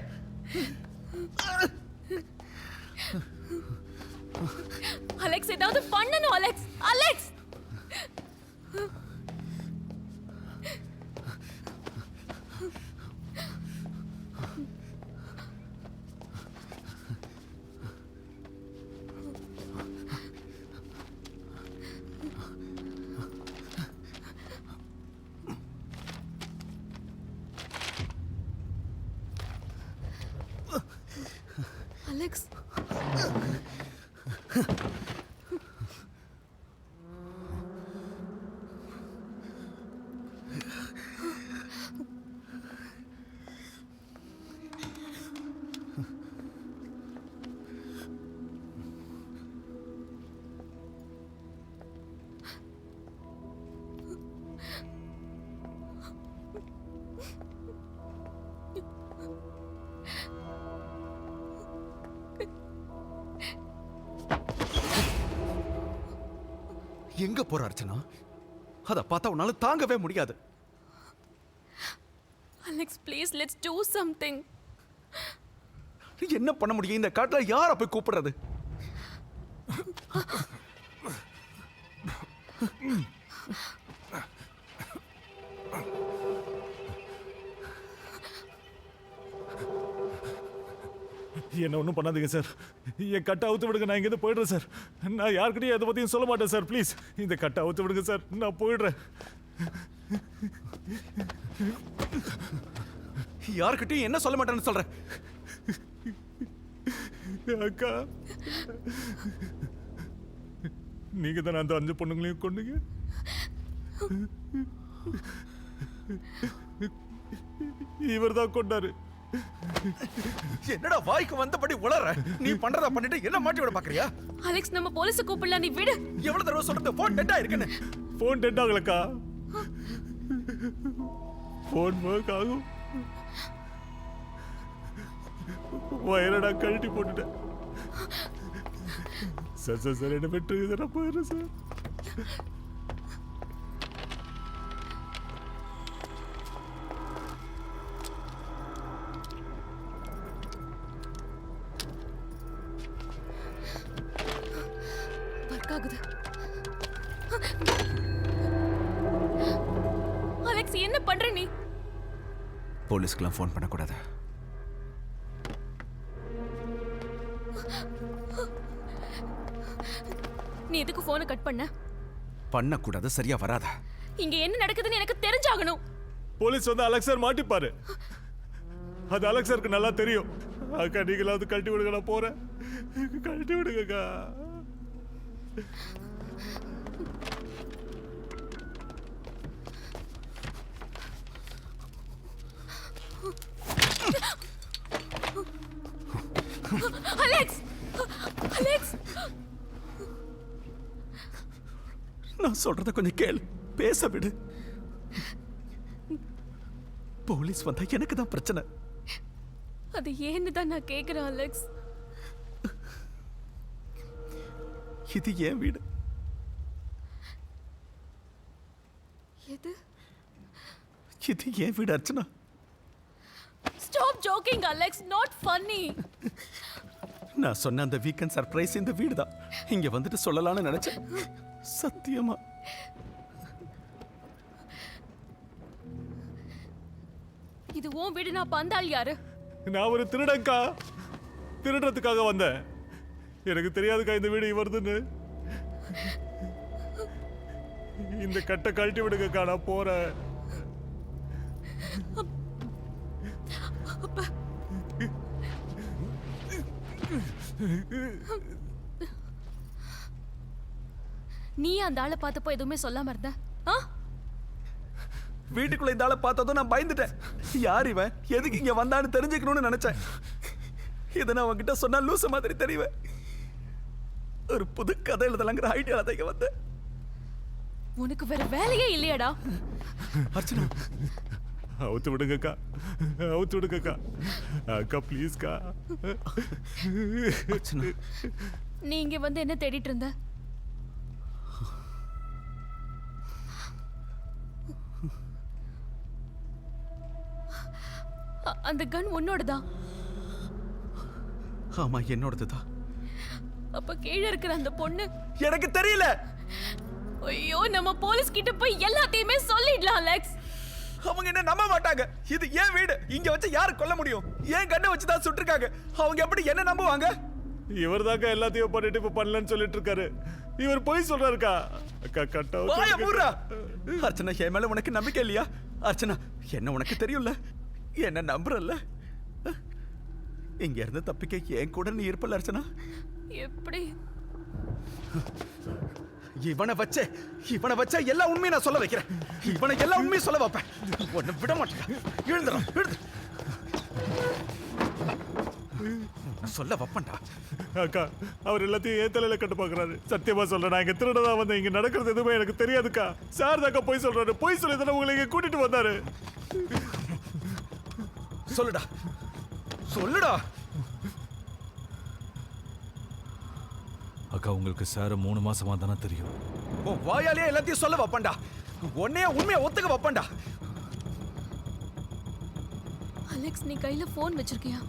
அலெக்ஸ் ஏதாவது பண்ணணும் அலெக்ஸ். அலெக்ஸ் அலெக்ஸ் எங்க போற அர்ச்சனா? அத பார்த்தா உன்னால தாங்கவே முடியாது. Alex please let's do something. என்ன பண்ண முடியும்? இந்த காட்டுல யார போய் கூப்பிடுறது? என்ன ஒன்றும் பண்ணாதீங்க சார். என் கட்டை அவுத்து விடுங்க, நான் இங்கேருந்து போயிடுறேன் சார். நான் யாருக்கிட்டையும் எதை பற்றியும் சொல்ல மாட்டேன் சார். ப்ளீஸ் இந்த கட்டை அவுத்து விடுங்க சார், நான் போயிடுறேன். யாருக்கிட்டையும் என்ன சொல்ல மாட்டேன்னு சொல்றேன். அக்கா, நீங்க தானே அந்த 5 பொண்ணுங்களையும் கொன்னீங்க? இவர் தான் கொண்டாரு. என்னடா வாய்க்கு வந்தபடி உளற? நீ பண்றத பண்ணிட்டு என்ன மாட்டி விட பாக்குறியா? அலெக்ஸ் நம்ம போலீஸ கூப்பிடலாம், நீ விடு. எவ்வளவு தடவை சொல்றது? போன் டெட் ஆயிருக்குன்னு. போன் டெட் ஆகலக்கா, போன் ஒர்க் ஆகும். வயரடா கழட்டி போட்டுட்டேன் சார். சார் சார் என்ன பெற்று நான் போயிடுறேன் சார். ஒர்க் ஆகுது. அலெக்ஸ் என்ன பண்ற நீ? போலீஸ்க்குலாம் ஃபோன் பண்ணக்கூடாது. நீ எதுக்கு போனை கட் பண்ண? பண்ணக்கூடாது, சரியா வராதா? இங்க என்ன நடக்குதுன்னு எனக்கு தெரிஞ்சாகணும். போலீஸ் வந்து அலெக்சர் மாட்டிப்பாரு. அது அலெக்சருக்கு நல்லா தெரியும். அக்கா நீங்களாவது கழட்டி விடுங்க, நான் போறேன். கழட்டி விடுங்கக்கா. அலெக்ஸ் அலெக்ஸ் நான் சொல்றத கொஞ்சம் கேளு, பேச விடு. போலீஸ் வந்தா எனக்கு தான் பிரச்சனை. அது ஏன்னு தான் நான் கேக்குறேன் அலெக்ஸ். இது ஏன் வீடு. எது? இது ஏன் வீடு Archana. Stop joking Alex, not funny. நான் சொன்ன அந்த வீக்கெண்ட் சர்ப்ரைஸ் இந்த வீடு தான். இங்க வந்துட்டு சொல்லலாம்னு நினைச்சேன். சத்தியமா இது உன் வீடு, நான் பந்தாள் யாரு? நான் ஒரு திருடன்க்கா, திருடுறதுக்காக வந்தேன். எனக்கு தெரியாதுக்கா இந்த வீடு வருதுன்னு. இந்த கட்டை கழட்டி விடுங்கக்கா, நான் போறேன். நீ அந்த ஆளை பார்த்தப்போ எதுவுமே சொல்லாம இருந்த? வீட்டுக்குள்ள இந்த ஆளை பார்த்ததும் நான் பயந்துட்டேன். யார் இவன், எதுக்கு இங்க வந்தான்னு தெரிஞ்சுக்கணும்னு நினைச்சேன். இதை நான் உங்ககிட்ட சொன்னா லூசு மாதிரி தெரியுவேன். ஒரு புது கதை எழுதலாங்கிற ஐடியா தான் இங்க வந்தேன். உனக்கு வேற வேலையே இல்லையாடா? அர்ச்சனா, அவுத்து விடுங்கக்கா, அவுத்து விடுங்கக்கா. அக்கா ப்ளீஸ்க்கா. அர்ச்சனா, நீ இங்க வந்து என்ன தேடிட்டு இருந்த? அந்த கன் உன்னோடதா? ஆமா என்னோடது தான். அப்ப கீழே இருக்கிற அந்த பொண்ணு? எனக்கு தெரியல. ஐயோ, நம்ம போலீஸ் கிட்ட போய் எல்லாத்தையுமே சொல்லிடலாம் அலெக்ஸ். அவங்க என்ன நம்ப மாட்டாங்க. இது ஏன் வீடு, இங்க வச்சு யாரு கொல்ல முடியும்? ஏன் கண்ணை வச்சு தான் சுட்டிருக்காங்க. அவங்க எப்படி என்ன நம்புவாங்க? இவர் தாக்கா எல்லாத்தையும் பண்ணிட்டு இப்ப பண்ணலன்னு சொல்லிட்டு இருக்காரு. இவர் போய் சொல்றாருக்கா. அக்கா கட்ட வாய மூடுறா. அர்ச்சனா, என் மேல உனக்கு நம்பிக்கை இல்லையா? அர்ச்சனா, என்ன உனக்கு தெரியும்ல, என்ன நம்புறல்ல. இங்க இருந்து தப்பிக்க என் கூட நீ இருப்பல அர்ச்சனா. எப்படி? இவனை வச்ச எல்லா உண்மையும் நான் சொல்ல வைக்கிறேன். இவனை எல்லா உண்மையும் சொல்ல வைப்பேன். உன்னை விட மாட்டேன். எழுந்துடும், எழுது. சொல்ல வைப்பேன்டா. அக்கா, அவர் எல்லாத்தையும் ஏன் தலையில கட்டு பாக்குறாரு. சத்தியமா சொல்றேன், நான் இங்க திருடதா வந்தேன். இங்க நடக்கிறது எதுவுமே எனக்கு தெரியாதுக்கா. சார் தாக்கா போய் சொல்றாரு. போய் சொல்லி தானே உங்களை இங்க கூட்டிட்டு வந்தாரு. சொல்லுடா, சொல்லுடா. அக்கா, உங்களுக்கு சார் 3 மாசமா தானே தெரியும். உன் வாயாலே எல்லாத்தையும் சொல்ல வைப்பேன்டா. உன்னைய உண்மையை ஒத்துக்க வைப்பேன்டா. அலெக்ஸ், நீ கையில போன் வச்சிருக்கியா?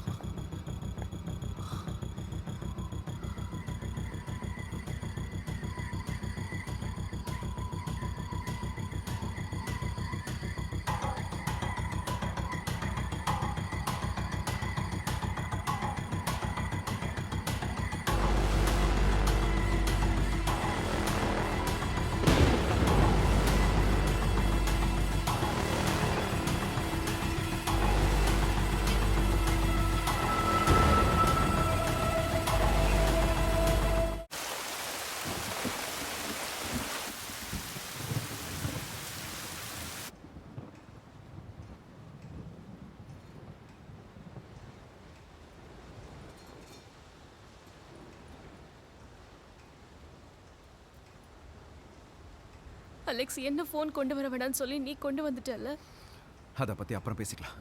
அலெக்ஸ், என்ன போன் கொண்டு வர வேணாம்னு சொல்லி நீ கொண்டு வந்துட்டல. அதை பத்தி அப்புறம் பேசிக்கலாம்.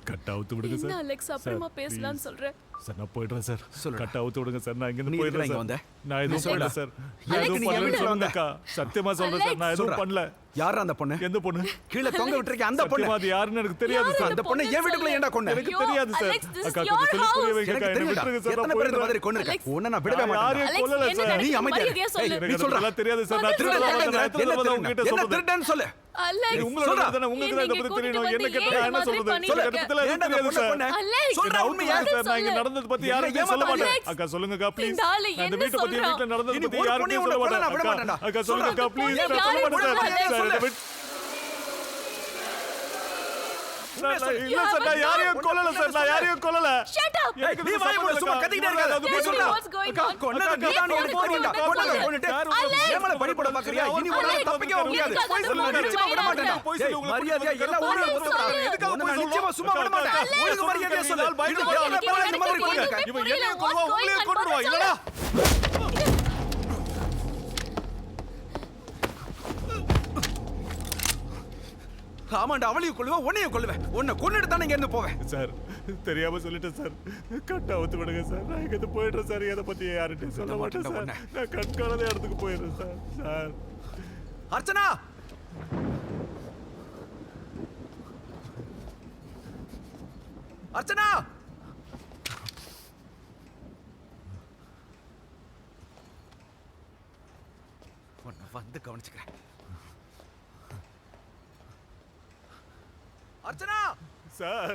கட்ட அவுத்து விடுங்க என்ன சார். அலெக்ஸ், அப்புறமா சார், பேசலாம்னு please. சொல்ற? சார், நான் போயிடுறேன் சார். சொல்லுடா. கட்ட அவுத்து விடுங்க சார். நான் இங்க நீ இருந்து எதுக்குடா போயிடுறேன் இங்க சார். வந்த? நான் எதுவும் சொல்லுடா. பண்ணல சார். அலெக்ஸ், நான் எதுவும் நீ பண்ணலன்னு எதுக்குடா சொல்லுங்கக்கா. சத்தியமா சொல்றேன் சார், நான் எதுவும் சொல்றா. பண்ணல. யாரா அந்த பொண்ணு? எந்த பொண்ணு? கீழே தொங்க விட்டுருக்க அந்த பொண்ணு. சத்தியமா அது யாருன்னு எனக்கு தெரியாது யாரு சார். அந்த பொண்ணை ஏன் வீட்டுக்குள்ள ஏன்டா கொன்ன? எனக்கு ஐயோ, தெரியாது சார். அலெக்ஸ், this is அக்கா, your கொஞ்சம் சொல்லி புரிய house. வைங்க. எனக்கு என்னை தெரியும்டா. விட்டுருங்க சார். எத்தனை நான் பேர் இந்த போயிடுறேன். மாதிரி கொன்னிருக்க? அலெக்ஸ், உன்னை நான் விடவே நான் மாட்டேன். யாரையும் அலெக்ஸ், கொல்லல என்ன சார். நீ நடக்குது? அமைதியா இரு. மரியாதையா சொல்லு. ஏய், எனக்கு நீ சொல்றா. அதெல்லாம் தெரியாது சார். நான் திருடன் திருடன் திருடன் நான் என்ன திருடன் திருடன்? உங்ககிட்ட என்ன சொல்றேன். திருடன்னு சொல்லு. அலெக்ஸ், உங்களோட சொல்றா. தானே உங்களுக்கு தான் இதை பத்தி தெரியணும். என்ன கேட்டா நான் என்ன சொல்றது? சொல்லு. எனக்கு பத்தில ஏன்டா அந்த தெரியாது பொண்ணை சார். கொன்ன? அலெக்ஸ், சொல்றா நான் உண்மையா? உண்மையா சார், நான் இங்க நடந்தது பத்தி என்ன யாருக்கும் சொல்ல மாட்டேன். ஏமாத்த அக்கா சொல்லுங்கக்கா ப்ளீஸ். இந்த ஆளு நான் இந்த என்ன வீட்டை பத்தி சொல்றான்? வீட்ல நடந்தது இனி பத்தி ஒரு யாருக்கும் பொண்ணையும் சொல்ல உன்னை கொல்ல நான் விட மாட்டேன். மாட்டேன்டா. அக்கா சொல்லுங்கக்கா சொல்றா. ப்ளீஸ். யாரையும் நான் சொல்ல மாட்டேன் கொல்ல சார். மாட்டேன். சார், இதை விட்டு- சார், நான் இல்ல சார், நான் யாரையும் கொல்லல சார். நான் யாரையும் கொல்லல. Shut up. எனக்கு நீ இது வாயை மூடு, சம்மந்தம் சும்மா இல்லக்கா. கத்திக்கிட்டே இருக்காத. அது நீ போய் சொல்றா. What's going அக்கா, on? கொன்னது அக்கா, நீதான்னு அக்கா, எனக்கு அக்கா, தெரியும்டா. அக்கா, கொன்னதை அக்கா, கொன்னுட்டு அக்கா, ஏமலை பழி போட பார்க்கறியா? இனி உன்னால அலெக்ஸ், தப்பிக்கவே முடியாது. எதுக்காக போய் சொல்லுங்க. போய் நிச்சயமா விட மாட்டேன்டா. போய் ஏய், சொல்லு, உங்களை மரியாதையா போய் எல்லா சொல்லு. ஊரும் போய் ஒத்துக்கடா. சொல்லு. எதுக்காக உன்னை போய் நான் சொல்லணும்? நிச்சயமா சும்மா விட மாட்டேன். அக்கா, ஒழுங்கு மரியாதையா சொல்லு. இதால் பயந்து இன்னும் போய் எவ்வளவு பேர் இந்த மாதிரி எனக்கு கொன்னிருக்க? இவன் புரியல. என்னையும் What's கொல்லுவா, going உங்களையும் on? கொன்னுடுவா, சொல்லு. இல்லடா? ஆமாண்டா, அவளையும் கொல்லுவேன், உன்னையும் கொல்லுவேன். உன்னை கொன்னுட்டு தானே இங்க இருந்து போவேன். சார், தெரியாம சொல்லிட்டேன் சார். கட்ட அவுத்து விடுங்க சார். நான் இங்க இருந்து போயிடுறேன் சார். எதை பத்தி யார்கிட்டயும் சொல்ல மாட்டேன் சார். நான் கண்காணாத இடத்துக்கு போயிடுறேன் சார். சார், அர்ச்சனா, அர்ச்சனா, உன்னை வந்து கவனிச்சுக்கிறேன். அர்ச்சனா, சார்,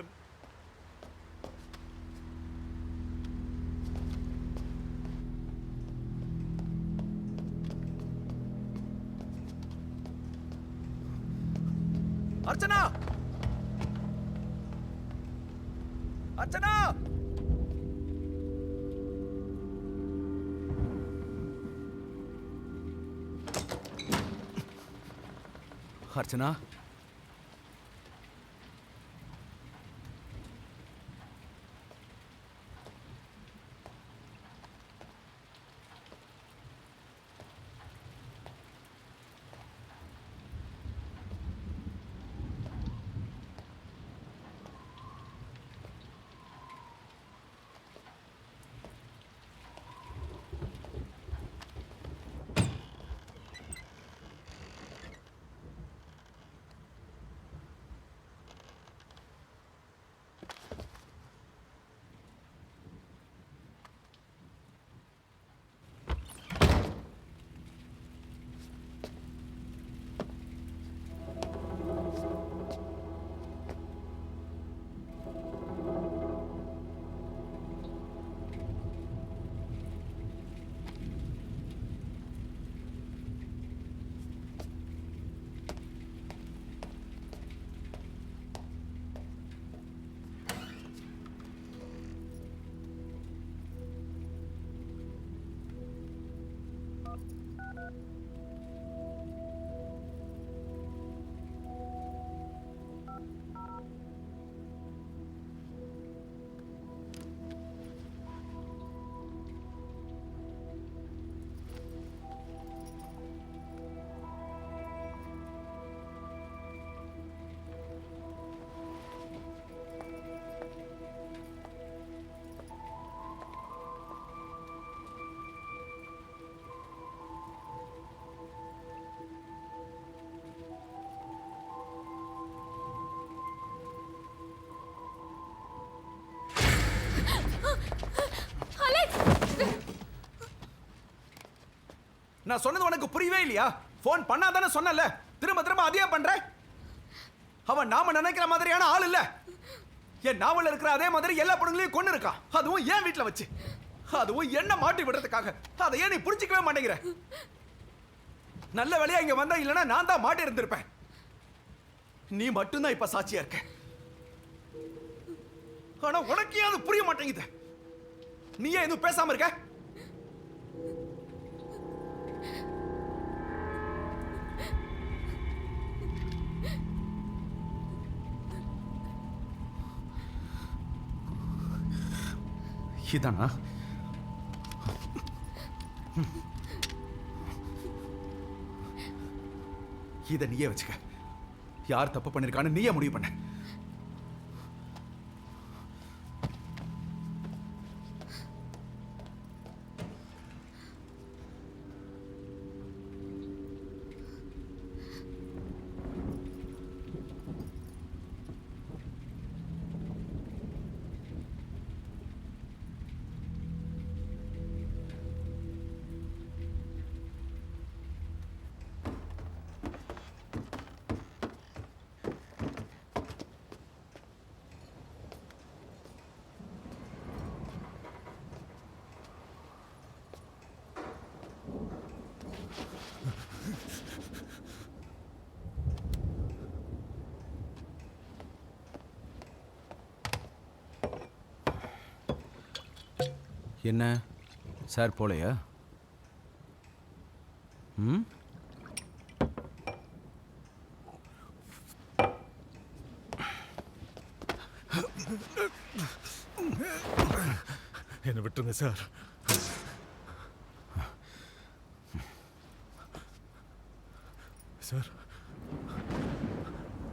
அர்ச்சனா, அர்ச்சனா, அர்ச்சனா, நான் சொன்னது உனக்கு புரியவே இல்லையா? போன் பண்ணாதானே சொன்னல, திரும்ப திரும்ப அதையே பண்ற. அவன் நாம நினைக்கிற மாதிரியான ஆள் இல்ல. என் நாவல்ல இருக்கிற அதே மாதிரி எல்லா பொண்ணுங்களையும் கொண்டு இருக்கான், அதுவும் ஏன் வீட்டுல வச்சு, அதுவும் என்ன மாட்டி விடுறதுக்காக. அதை ஏன் நீ புரிஞ்சிக்கவே மாட்டேங்கிற? நல்ல வேலையா இங்க வந்தா, இல்லைன்னா நான் தான் மாட்டி இருந்திருப்பேன். நீ மட்டும்தான் இப்ப சாட்சியா இருக்க. ஆனா உனக்கு ஏன் அது புரிய மாட்டேங்குது? நீ ஏன் எதுவும் பேசாம இருக்க? இதானா? இத நீயே வச்சுக்க. யார் தப்பு பண்ணிருக்கான்னு நீயே முடிவு பண்ண. என்ன சார் போலையா? ம், என்னை விட்டுருங்க சார். சார்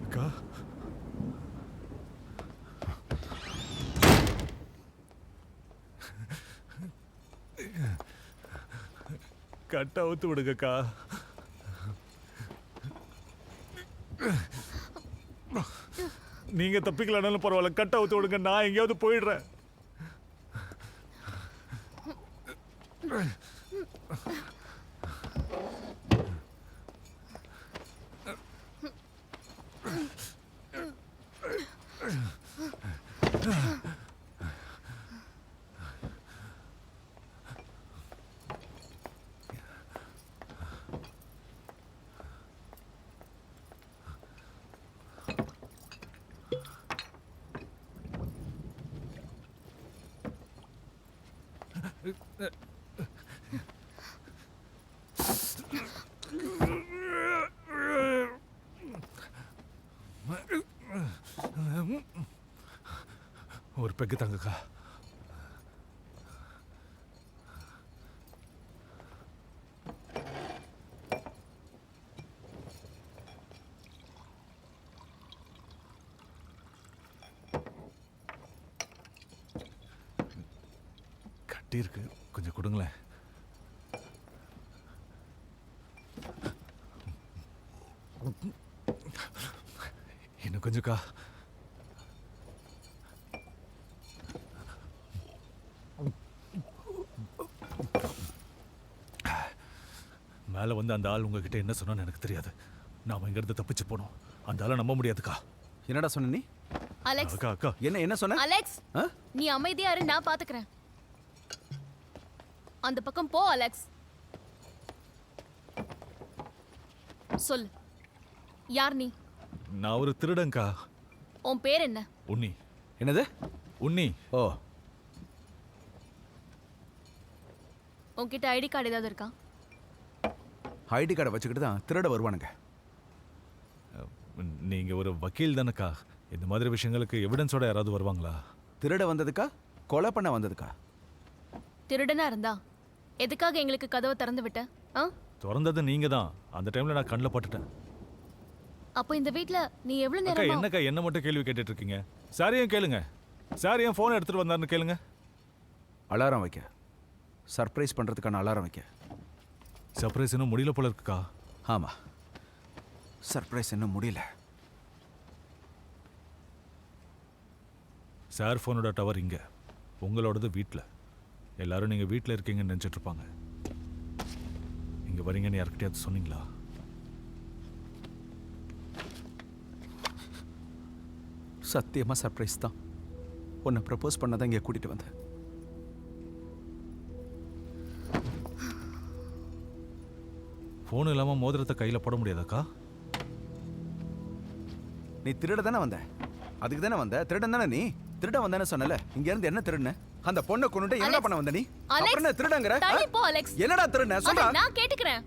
அக்கா, கட்ட அவுத்து விடுங்கக்கா. நீங்க தப்பிக்கலனாலும் பரவாயில்ல, கட்ட அவுத்து விடுங்க, நான் எங்கேயாவது போயிடுறேன். ஒரு பெக்கு தாங்கக்கா. கட்டி இருக்கு, கொஞ்சம் கொடுங்களேன். இன்னும் கொஞ்சம்க்கா. மேலே வந்து அந்த ஆள் உங்ககிட்ட என்ன சொன்னான்னு எனக்கு தெரியாது. நாம இங்கிருந்து தப்பிச்சு போனோம். அந்த ஆளை நம்ப முடியாதுக்கா. என்னடா சொன்ன நீ? அலெக்ஸ், அக்கா அக்கா, என்ன சொன்ன? அலெக்ஸ், ஆ? நீ அமைதியா இரு, நான் பாத்துக்கிறேன். அந்த பக்கம் போ அலெக்ஸ். சொல்லு, யார் நீ? நான் ஒரு திருடன்க்கா. உன் பேர் என்ன? உன்னி. என்னது? உன்னி. ஓ, உன்கிட்ட ஐடி கார்டு ஏதாவது இருக்கா? ஐடி கார்டை வச்சுக்கிட்டு தான் திருட வருவானுங்க. நீங்க ஒரு வக்கீல் தானக்கா, இந்த மாதிரி விஷயங்களுக்கு எவிடன்ஸோட யாராவது வருவாங்களா? திருட வந்ததுக்கா கொலை பண்ண வந்ததுக்கா? திருடனா இருந்தா எதுக்காக எங்களுக்கு கதவை திறந்து விட்ட? ஆ? திறந்தது நீங்க தான். அந்த டைம்ல நான் கண்ணில் பட்டுட்டேன். அப்போ இந்த வீட்ல நீ எவ்வளவு அக்கா நேரமா என்னக்கா என்ன மட்டும் கேள்வி கேட்டுட்டு இருக்கீங்க? சாரியும் கேளுங்க. சார் ஏன் ஃபோன் எடுத்துட்டு வந்தாருன்னு கேளுங்க. அலாரம் வைக்க, சர்ப்ரைஸ் பண்ணுறதுக்கான அலாரம் வைக்க. சர்ப்ரைஸ் இன்னும் முடியல போல இருக்குக்கா. ஆமாம், சர்ப்ரைஸ் இன்னும் முடியல. சார் ஃபோனோட டவர் இங்க, உங்களோடது வீட்டில். எல்லாரும் நீங்க வீட்டில் இருக்கீங்கன்னு நினச்சிட்டு இருப்பாங்க. இங்க வரீங்கன்னு யார்கிட்டயாவது சொன்னீங்களா? சத்தியமாக சர்ப்ரைஸ் தான். உன்னை ப்ரப்போஸ் பண்ணதான் இங்கே கூட்டிகிட்டு வந்தேன். ஃபோன் இல்லாமல் மோதிரத்தை கையில் போட முடியாதாக்கா? நீ திருட தானே வந்த? அதுக்கு தானே வந்த? திருடன் தானே நீ? திருட வந்தானே சொன்னல. இங்க இருந்து என்ன திருடுன? அந்த பொண்ணை கொன்னுட்டு என்ன பண்ண வந்த நீ? அலெக்ஸ், அப்புறம் என்ன திருடங்கற? தள்ளி போ அலெக்ஸ். என்னடா திருடுன? சொல்டா. நான் கேட்டுக்கிறேன்.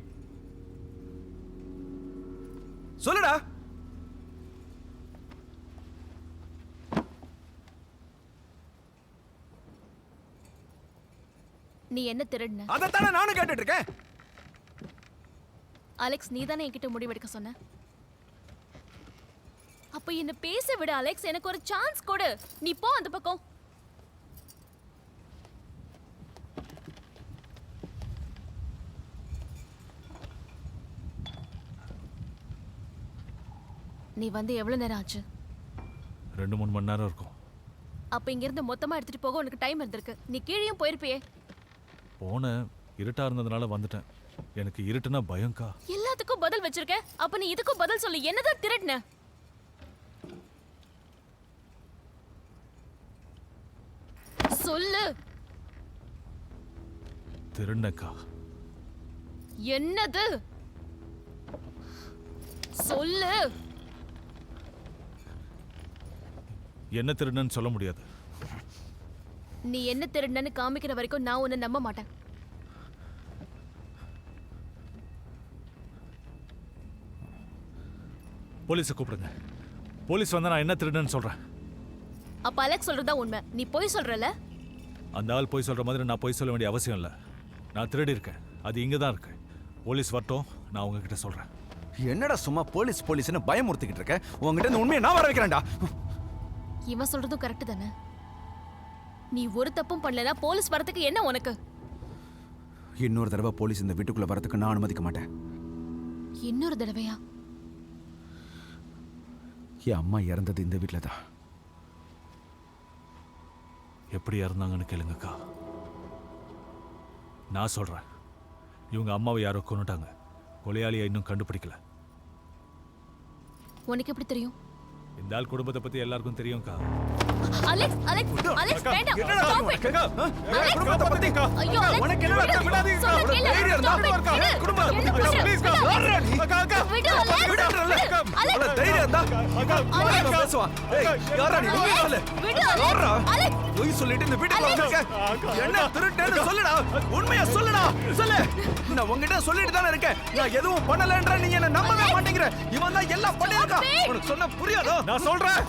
சொல்லுடா. நீ என்ன திருடுன? அதத்தானே நானும் கேட்டுட்டு இருக்கேன். அலெக்ஸ், நீ தானே என்கிட்ட முடிவெடுக்க சொன்ன. அப்ப என்ன பேச விடு அலெக்ஸ், எனக்கு ஒரு சான்ஸ் கொடு. நீ போ அந்த பக்கம். நீ வந்து எவ்வளவு நேரம் ஆச்சு? 2-3 மணி நேரம் இருக்கும். அப்ப இங்க இருந்து மொத்தமா எடுத்துட்டு போக உனக்கு டைம் இருந்திருக்கு. நீ கீழேயும் போயிருப்பியே. போனேன், இருட்டா இருந்ததுனால வந்துட்டேன். எனக்கு இருட்டுனா பயம்க்கா. எல்லாத்துக்கும் பதில் வச்சிருக்க. அப்ப நீ இதுக்கும் பதில் சொல்லு. என்னதான் திருடுன? சொல்லு. திருடனக்கா. என்னது? சொல்லு. என்ன திருடனன்னு சொல்ல முடியாது. நீ என்ன திருடனன்னு காமிக்கிற வரைக்கும் நான் உன்னை நம்ப மாட்டேன். போலீஸை கூப்பிடுங்க. போலீஸ் வந்தா நான் என்ன திருடன்னு சொல்றேன். அப்ப அலெக்ஸ் சொல்றதா உண்மை. நீ போய் சொல்றல. அந்த ஆள் போய் சொல்ற மாதிரி நான் போய் சொல்ல வேண்டிய அவசியம் இல்லை. நான் திருடி இருக்கேன், அது இங்கே தான் இருக்கு. போலீஸ் வரட்டும், நான் உங்ககிட்ட சொல்றேன். என்னடா சும்மா போலீஸ் போலீஸ்னு பயமுறுத்திக்கிட்டு இருக்க? உங்ககிட்ட இந்த உண்மையை நான் வர வைக்கிறேன்டா. இவன் சொல்றதும் கரெக்ட் தானே. நீ ஒரு தப்பும் பண்ணலனா போலீஸ் வரதுக்கு என்ன உனக்கு? இன்னொரு தடவை போலீஸ் இந்த வீட்டுக்குள்ள வரதுக்கு நான் அனுமதிக்க மாட்டேன். இன்னொரு தடவையா? என் அம்மா இறந்தது இந்த வீட்டில் தான். எப்படி இறந்தாங்கன்னு கேளுங்கக்கா. நான் சொல்றேன், இவங்க அம்மாவை யாரோ கொன்னுட்டாங்க. கொலையாளியை இன்னும் கண்டுபிடிக்கல. உனக்கு எப்படி தெரியும்? இந்த ஆள் குடும்பத்தை பத்தி எல்லாருக்கும் தெரியும்க்கா. அலெக்ஸ், அலெக்ஸ், அலெக்ஸ் வேண்டாம். என்னடா Stop it. அலெக்ஸ், குடும்பத்தை பத்தி ஐயோ அலெக்ஸ், உனக்கு என்னடா விடு. விடாதீங்க. சொல்ல அவ்வளவு கேளு. தைரியம் இருந்தா Stop it. விடு. குடும்பத்தை பத்தி என்ன பேச பண்ற? ப்ளீஸ் விடு, யாரா நீ? விடு அலெக்ஸ். விடுறல்ல. அலெக்ஸ். அவ்வளவு தைரியம் இருந்தா அலெக்ஸ் பேசுவா. ஏய் யாரா நீ? உண்மையை சொல்லு. விடு யாரா? அலெக்ஸ். பொய் சொல்லிட்டு இந்த வீட்டுக்குள்ள வந்திருக்க. என்ன திருட்டேன்னு சொல்லுடா. உண்மையை சொல்லுடா. சொல்லு. நான் உன்கிட்ட சொல்லிட்டு தானே இருக்கேன். நான் எதுவும் பண்ணலன்ற நீ என்ன நம்பவே மாட்டேங்கிற. இவன் தான் எல்லாம் பண்ணிருக்கான். உனக்கு சொன்னா புரியாதோ? நான் சொல்றேன்.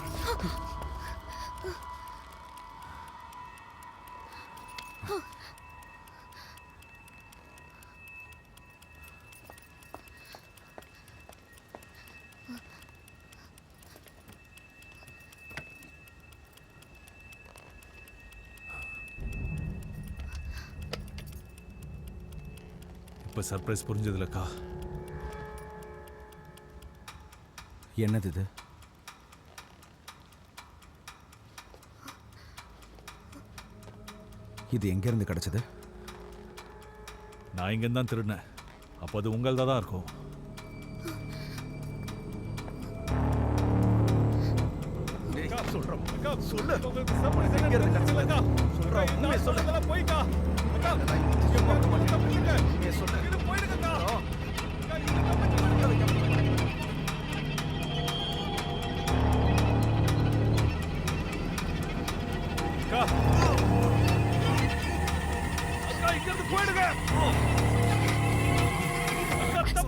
இப்ப சர்ப்ரைஸ் புரிஞ்சதுலக்கா. என்னது இது? இது எங்க இருந்து கிடைச்சது? நான் இங்க தான் திருடினேன். அப்போ அது உங்கள்தான் தான் இருக்கும்.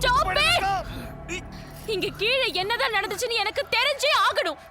Stop இங்க கீழே என்னதான் நடந்துச்சுன்னு எனக்கு தெரிஞ்சே ஆகணும்.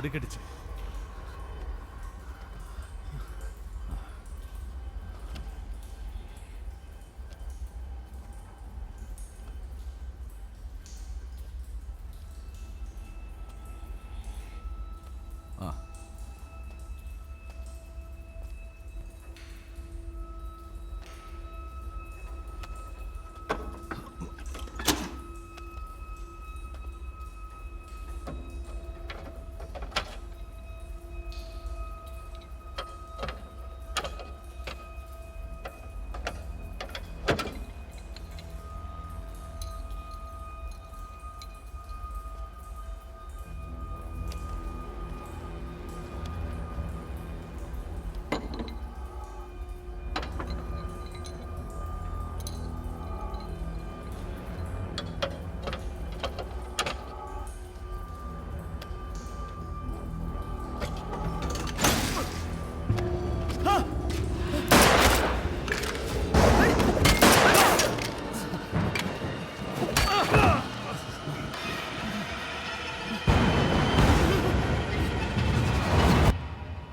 அடிக்கடிச்சு.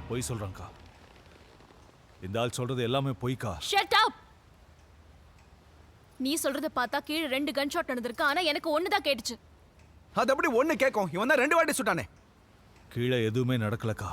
பொய் சொல்றாங்கக்கா. இந்த ஆள் சொல்றது எல்லாமே பொய்க்கா. Shut up. நீ சொல்றத பார்த்தா கீழே 2 கன் ஷாட் நடந்திருக்கு. ஆனா எனக்கு ஒன்னு தான் கேட்டுச்சு. அது அப்படி ஒண்ணு கேட்கும். இவன் தான் 2 வாட்டி சுட்டானே. கீழே எதுவுமே நடக்கலக்கா.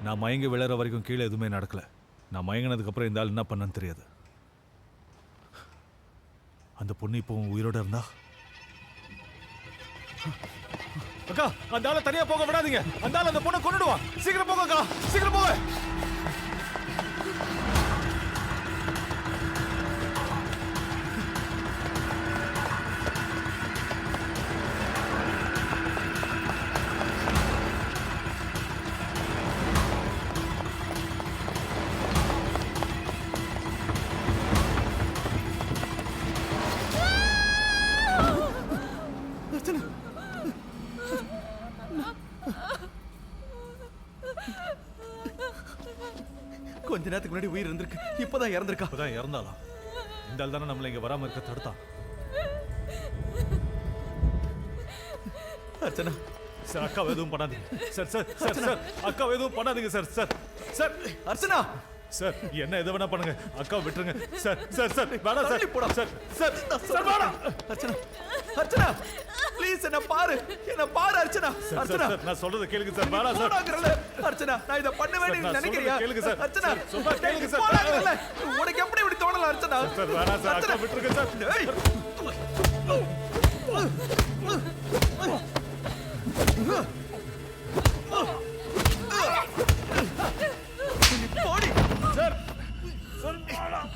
நான் மயங்கி விழற வரைக்கும் கீழே எதுவுமே நடக்கல. நான் மயங்கினதுக்கு அப்புறம் இந்த ஆள் என்ன பண்ணன்னு தெரியாது. அந்த பொண்ணு இப்போ உயிரோட இருந்தா? அக்கா, அந்த ஆளை தனியா போக விடாதீங்க. அந்த ஆள் அந்த பொண்ணை கொன்னுடுவான். சீக்கிரம் போங்க அக்கா, சீக்கிரம் போங்க. கொஞ்ச நேரத்துக்கு முன்னாடி உயிர் இருந்திருக்கு. இப்பதான் இறந்திருக்கா. இப்பதான் இறந்தாலாம். இந்த ஆள் தானே நம்மள இங்க வராம இருக்க தடுத்தான். அர்ச்சனா, சார் அக்கா எதுவும் பண்ணாதீங்க. சார் சார் சார் சார் அக்கா எதுவும் பண்ணாதீங்க sir. Sir sir Archana sir என்ன எதை வேணா பண்ணுங்க, அக்கா விட்டுருங்க சார். சார் சார் வேணாம் சார். தள்ளி போடா. சார் சார் சார் வேணாம். அர்ச்சனா அர்ச்சனா ப்ளீஸ் என்ன பாரு அர்ச்சனா. சார் அர்ச்சனா சார் நான் சொல்றதை கேளுங்க சார். வேணாம் சார். போடாங்கறல அர்ச்சனா, நான் இத பண்ணுவேன்னு சார், நான் நினைக்கிறியா? சொல்றதை கேளுங்க சார். அர்ச்சனா சார், சொன்னா கேளுங்க சார். போடாங்கறல, உனக்கு எப்படி இப்படி தோணல அர்ச்சனா? சார் வேணாம் சார், அக்கா அர்ச்சனா. விட்டுருங்க சார். ஏய். போடி. சார் சார் வேணாம்.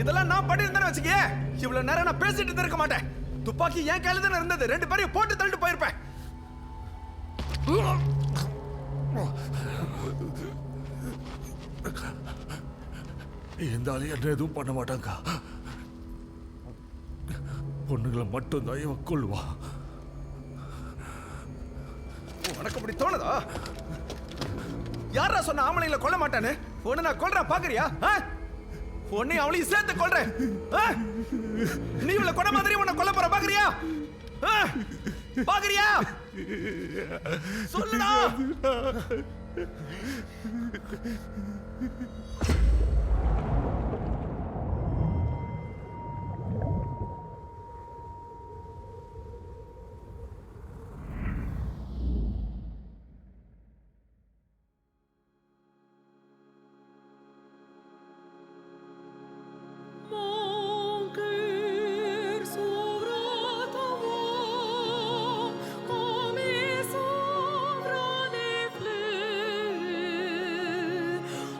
இதெல்லாம் நான் பண்ணிருந்தேன்னு வச்சுக்கே, இவ்வளவு நேரம் நான் பேசிட்டு இருக்க மாட்டேன். துப்பாக்கி என் கையில தானே இருந்தது. 2 பேரையும் போட்டு தள்ளிட்டு போயிருப்பேன். இந்த ஆளு என்ன எதுவும் பண்ண மாட்டாங்க. பொண்ணுங்களை மட்டும் தான் இவன் கொள்வா. உனக்கு அப்படி தோணுதா? யாரா சொன்ன ஆம்பளைங்களை கொல்ல மாட்டானு? பொண்ணு நான் கொல்றேன் பாக்குறியா? பொண்ணை அவளையும் சேர்த்து கொல்றேன். நீ இவளை கொண்ட மாதிரி உன்னை கொல்ல போற பாக்குறியா? பாக்குறியா? சொல்லுடா.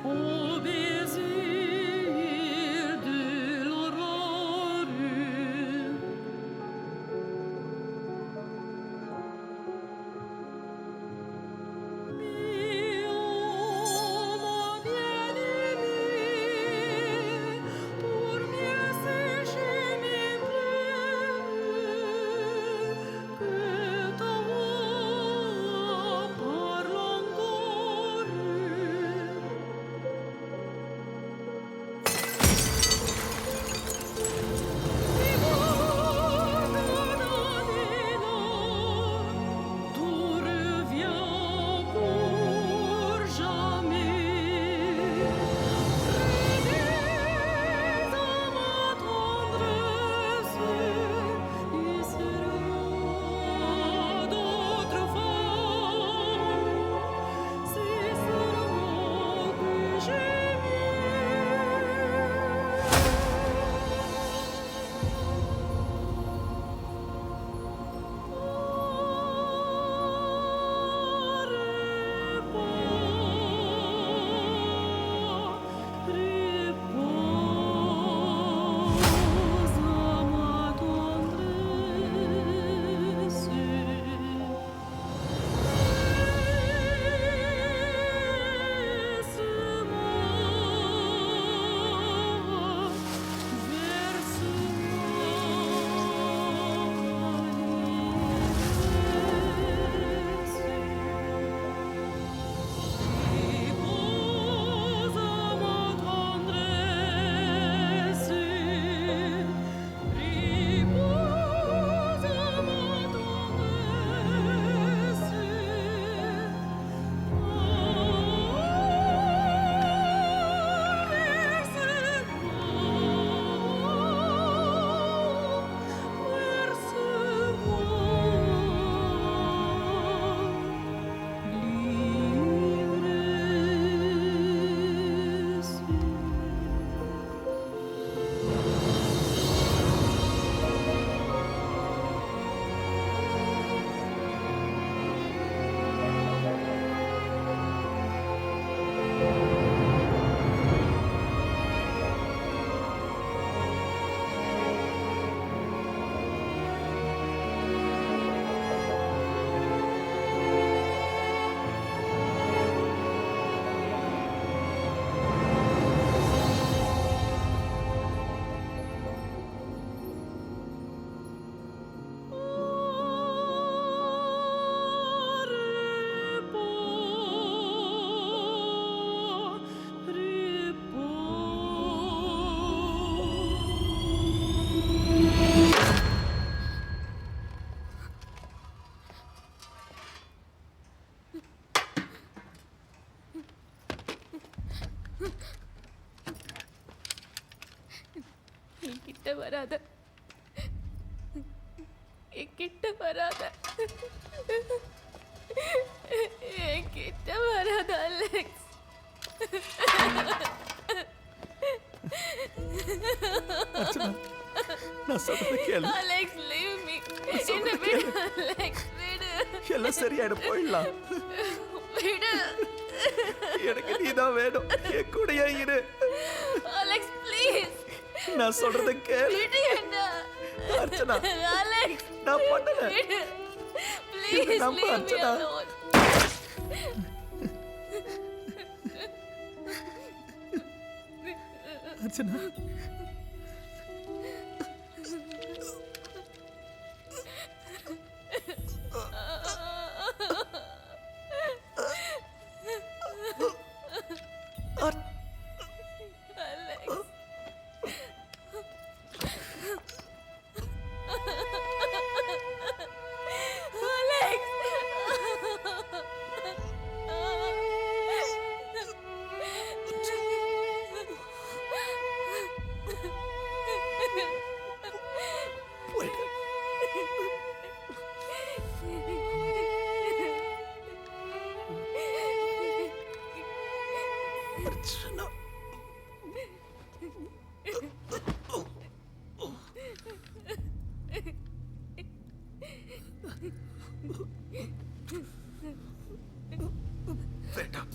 Obéis என்கிட்ட வராத, என்கிட்ட வராத, என்கிட்ட வராத அலெக்ஸ். நான் சொல்றது கேளு. Alex leave me. என்ன விடு அலெக்ஸ், விடு. எல்லாம் சரியாயிடும், போயிடலாம். விடு. எனக்கு நீதான் வேணும், என் கூடயே இரு. Alex please. நான் சொல்றத கேளு. விடு என்ன. அர்ச்சனா, அலெக்ஸ் நான் பண்ணல. விடு. ப்ளீஸ் நம்ப leave me Archana. alone. Archana, Alex. Archana. வேண்டாம்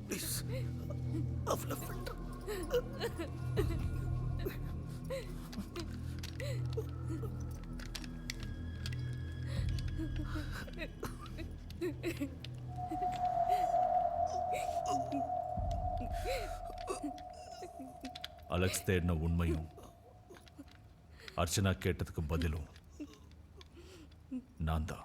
ப்ளீஸ், அவ்வளோ வேண்டாம். அலெக்ஸ் தேடின உண்மையும் அர்ச்சனா கேட்டதுக்கு பதிலும் நான் தான்.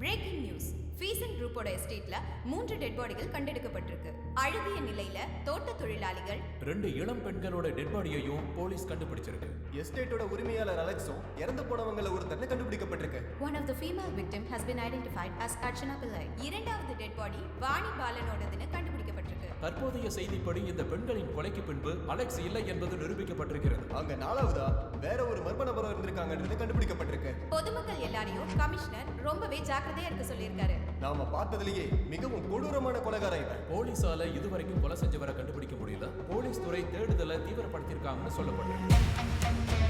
Breaking news. ஃபீசன் குரூப்போட எஸ்டேட்ல 3 டெட் பாடிகள் கண்டெடுக்கப்பட்டிருக்கு. அழுகிய நிலையில தோட்ட தொழிலாளிகள் 2 இளம் பெண்களோட டெட் பாடியையும் போலீஸ் கண்டுபிடிச்சிருக்கு. எஸ்டேட்டோட உரிமையாளர் அலெக்ஸும் இறந்து போனவங்கள ஒருத்தர் கண்டுபிடிக்கப்பட்டிருக்கு. One of the female victim has been identified as Archana Pillai. இரண்டாவது டெட் பாடி வாணி பாலனோடதுன்னு கண்டுபிடிக்கப்பட்டிருக்கு. தற்போதைய செய்திப்படி இந்த பெண்களின் கொலைக்கு பின்பு அலெக்ஸ் இல்லை என்பது நிரூபிக்கப்பட்டிருக்கிறது. அங்க 4வதா வேற ஒரு மர்ம நபர் இருந்திருக்காங்கன்றது கண்டுபிடிக்கப்பட்டிருக்கு. பொதுமக்கள் எல்லாரையும் கமிஷனர் ரொம்பவே ஜாக்கிரதையா இருக்க சொல்லியிருக்காரு. நாம பார்த்ததுலயே மிகவும் கொடூரமான கொலைகாரன் இவன். போலீஸால இதுவரைக்கும் கொலை செஞ்சவரை கண்டுபிடிக்க முடியல. போலீஸ் துறை தேடுதலை தீவிரப்படுத்தியிருக்காங்கன்னு சொல்லப்படுது.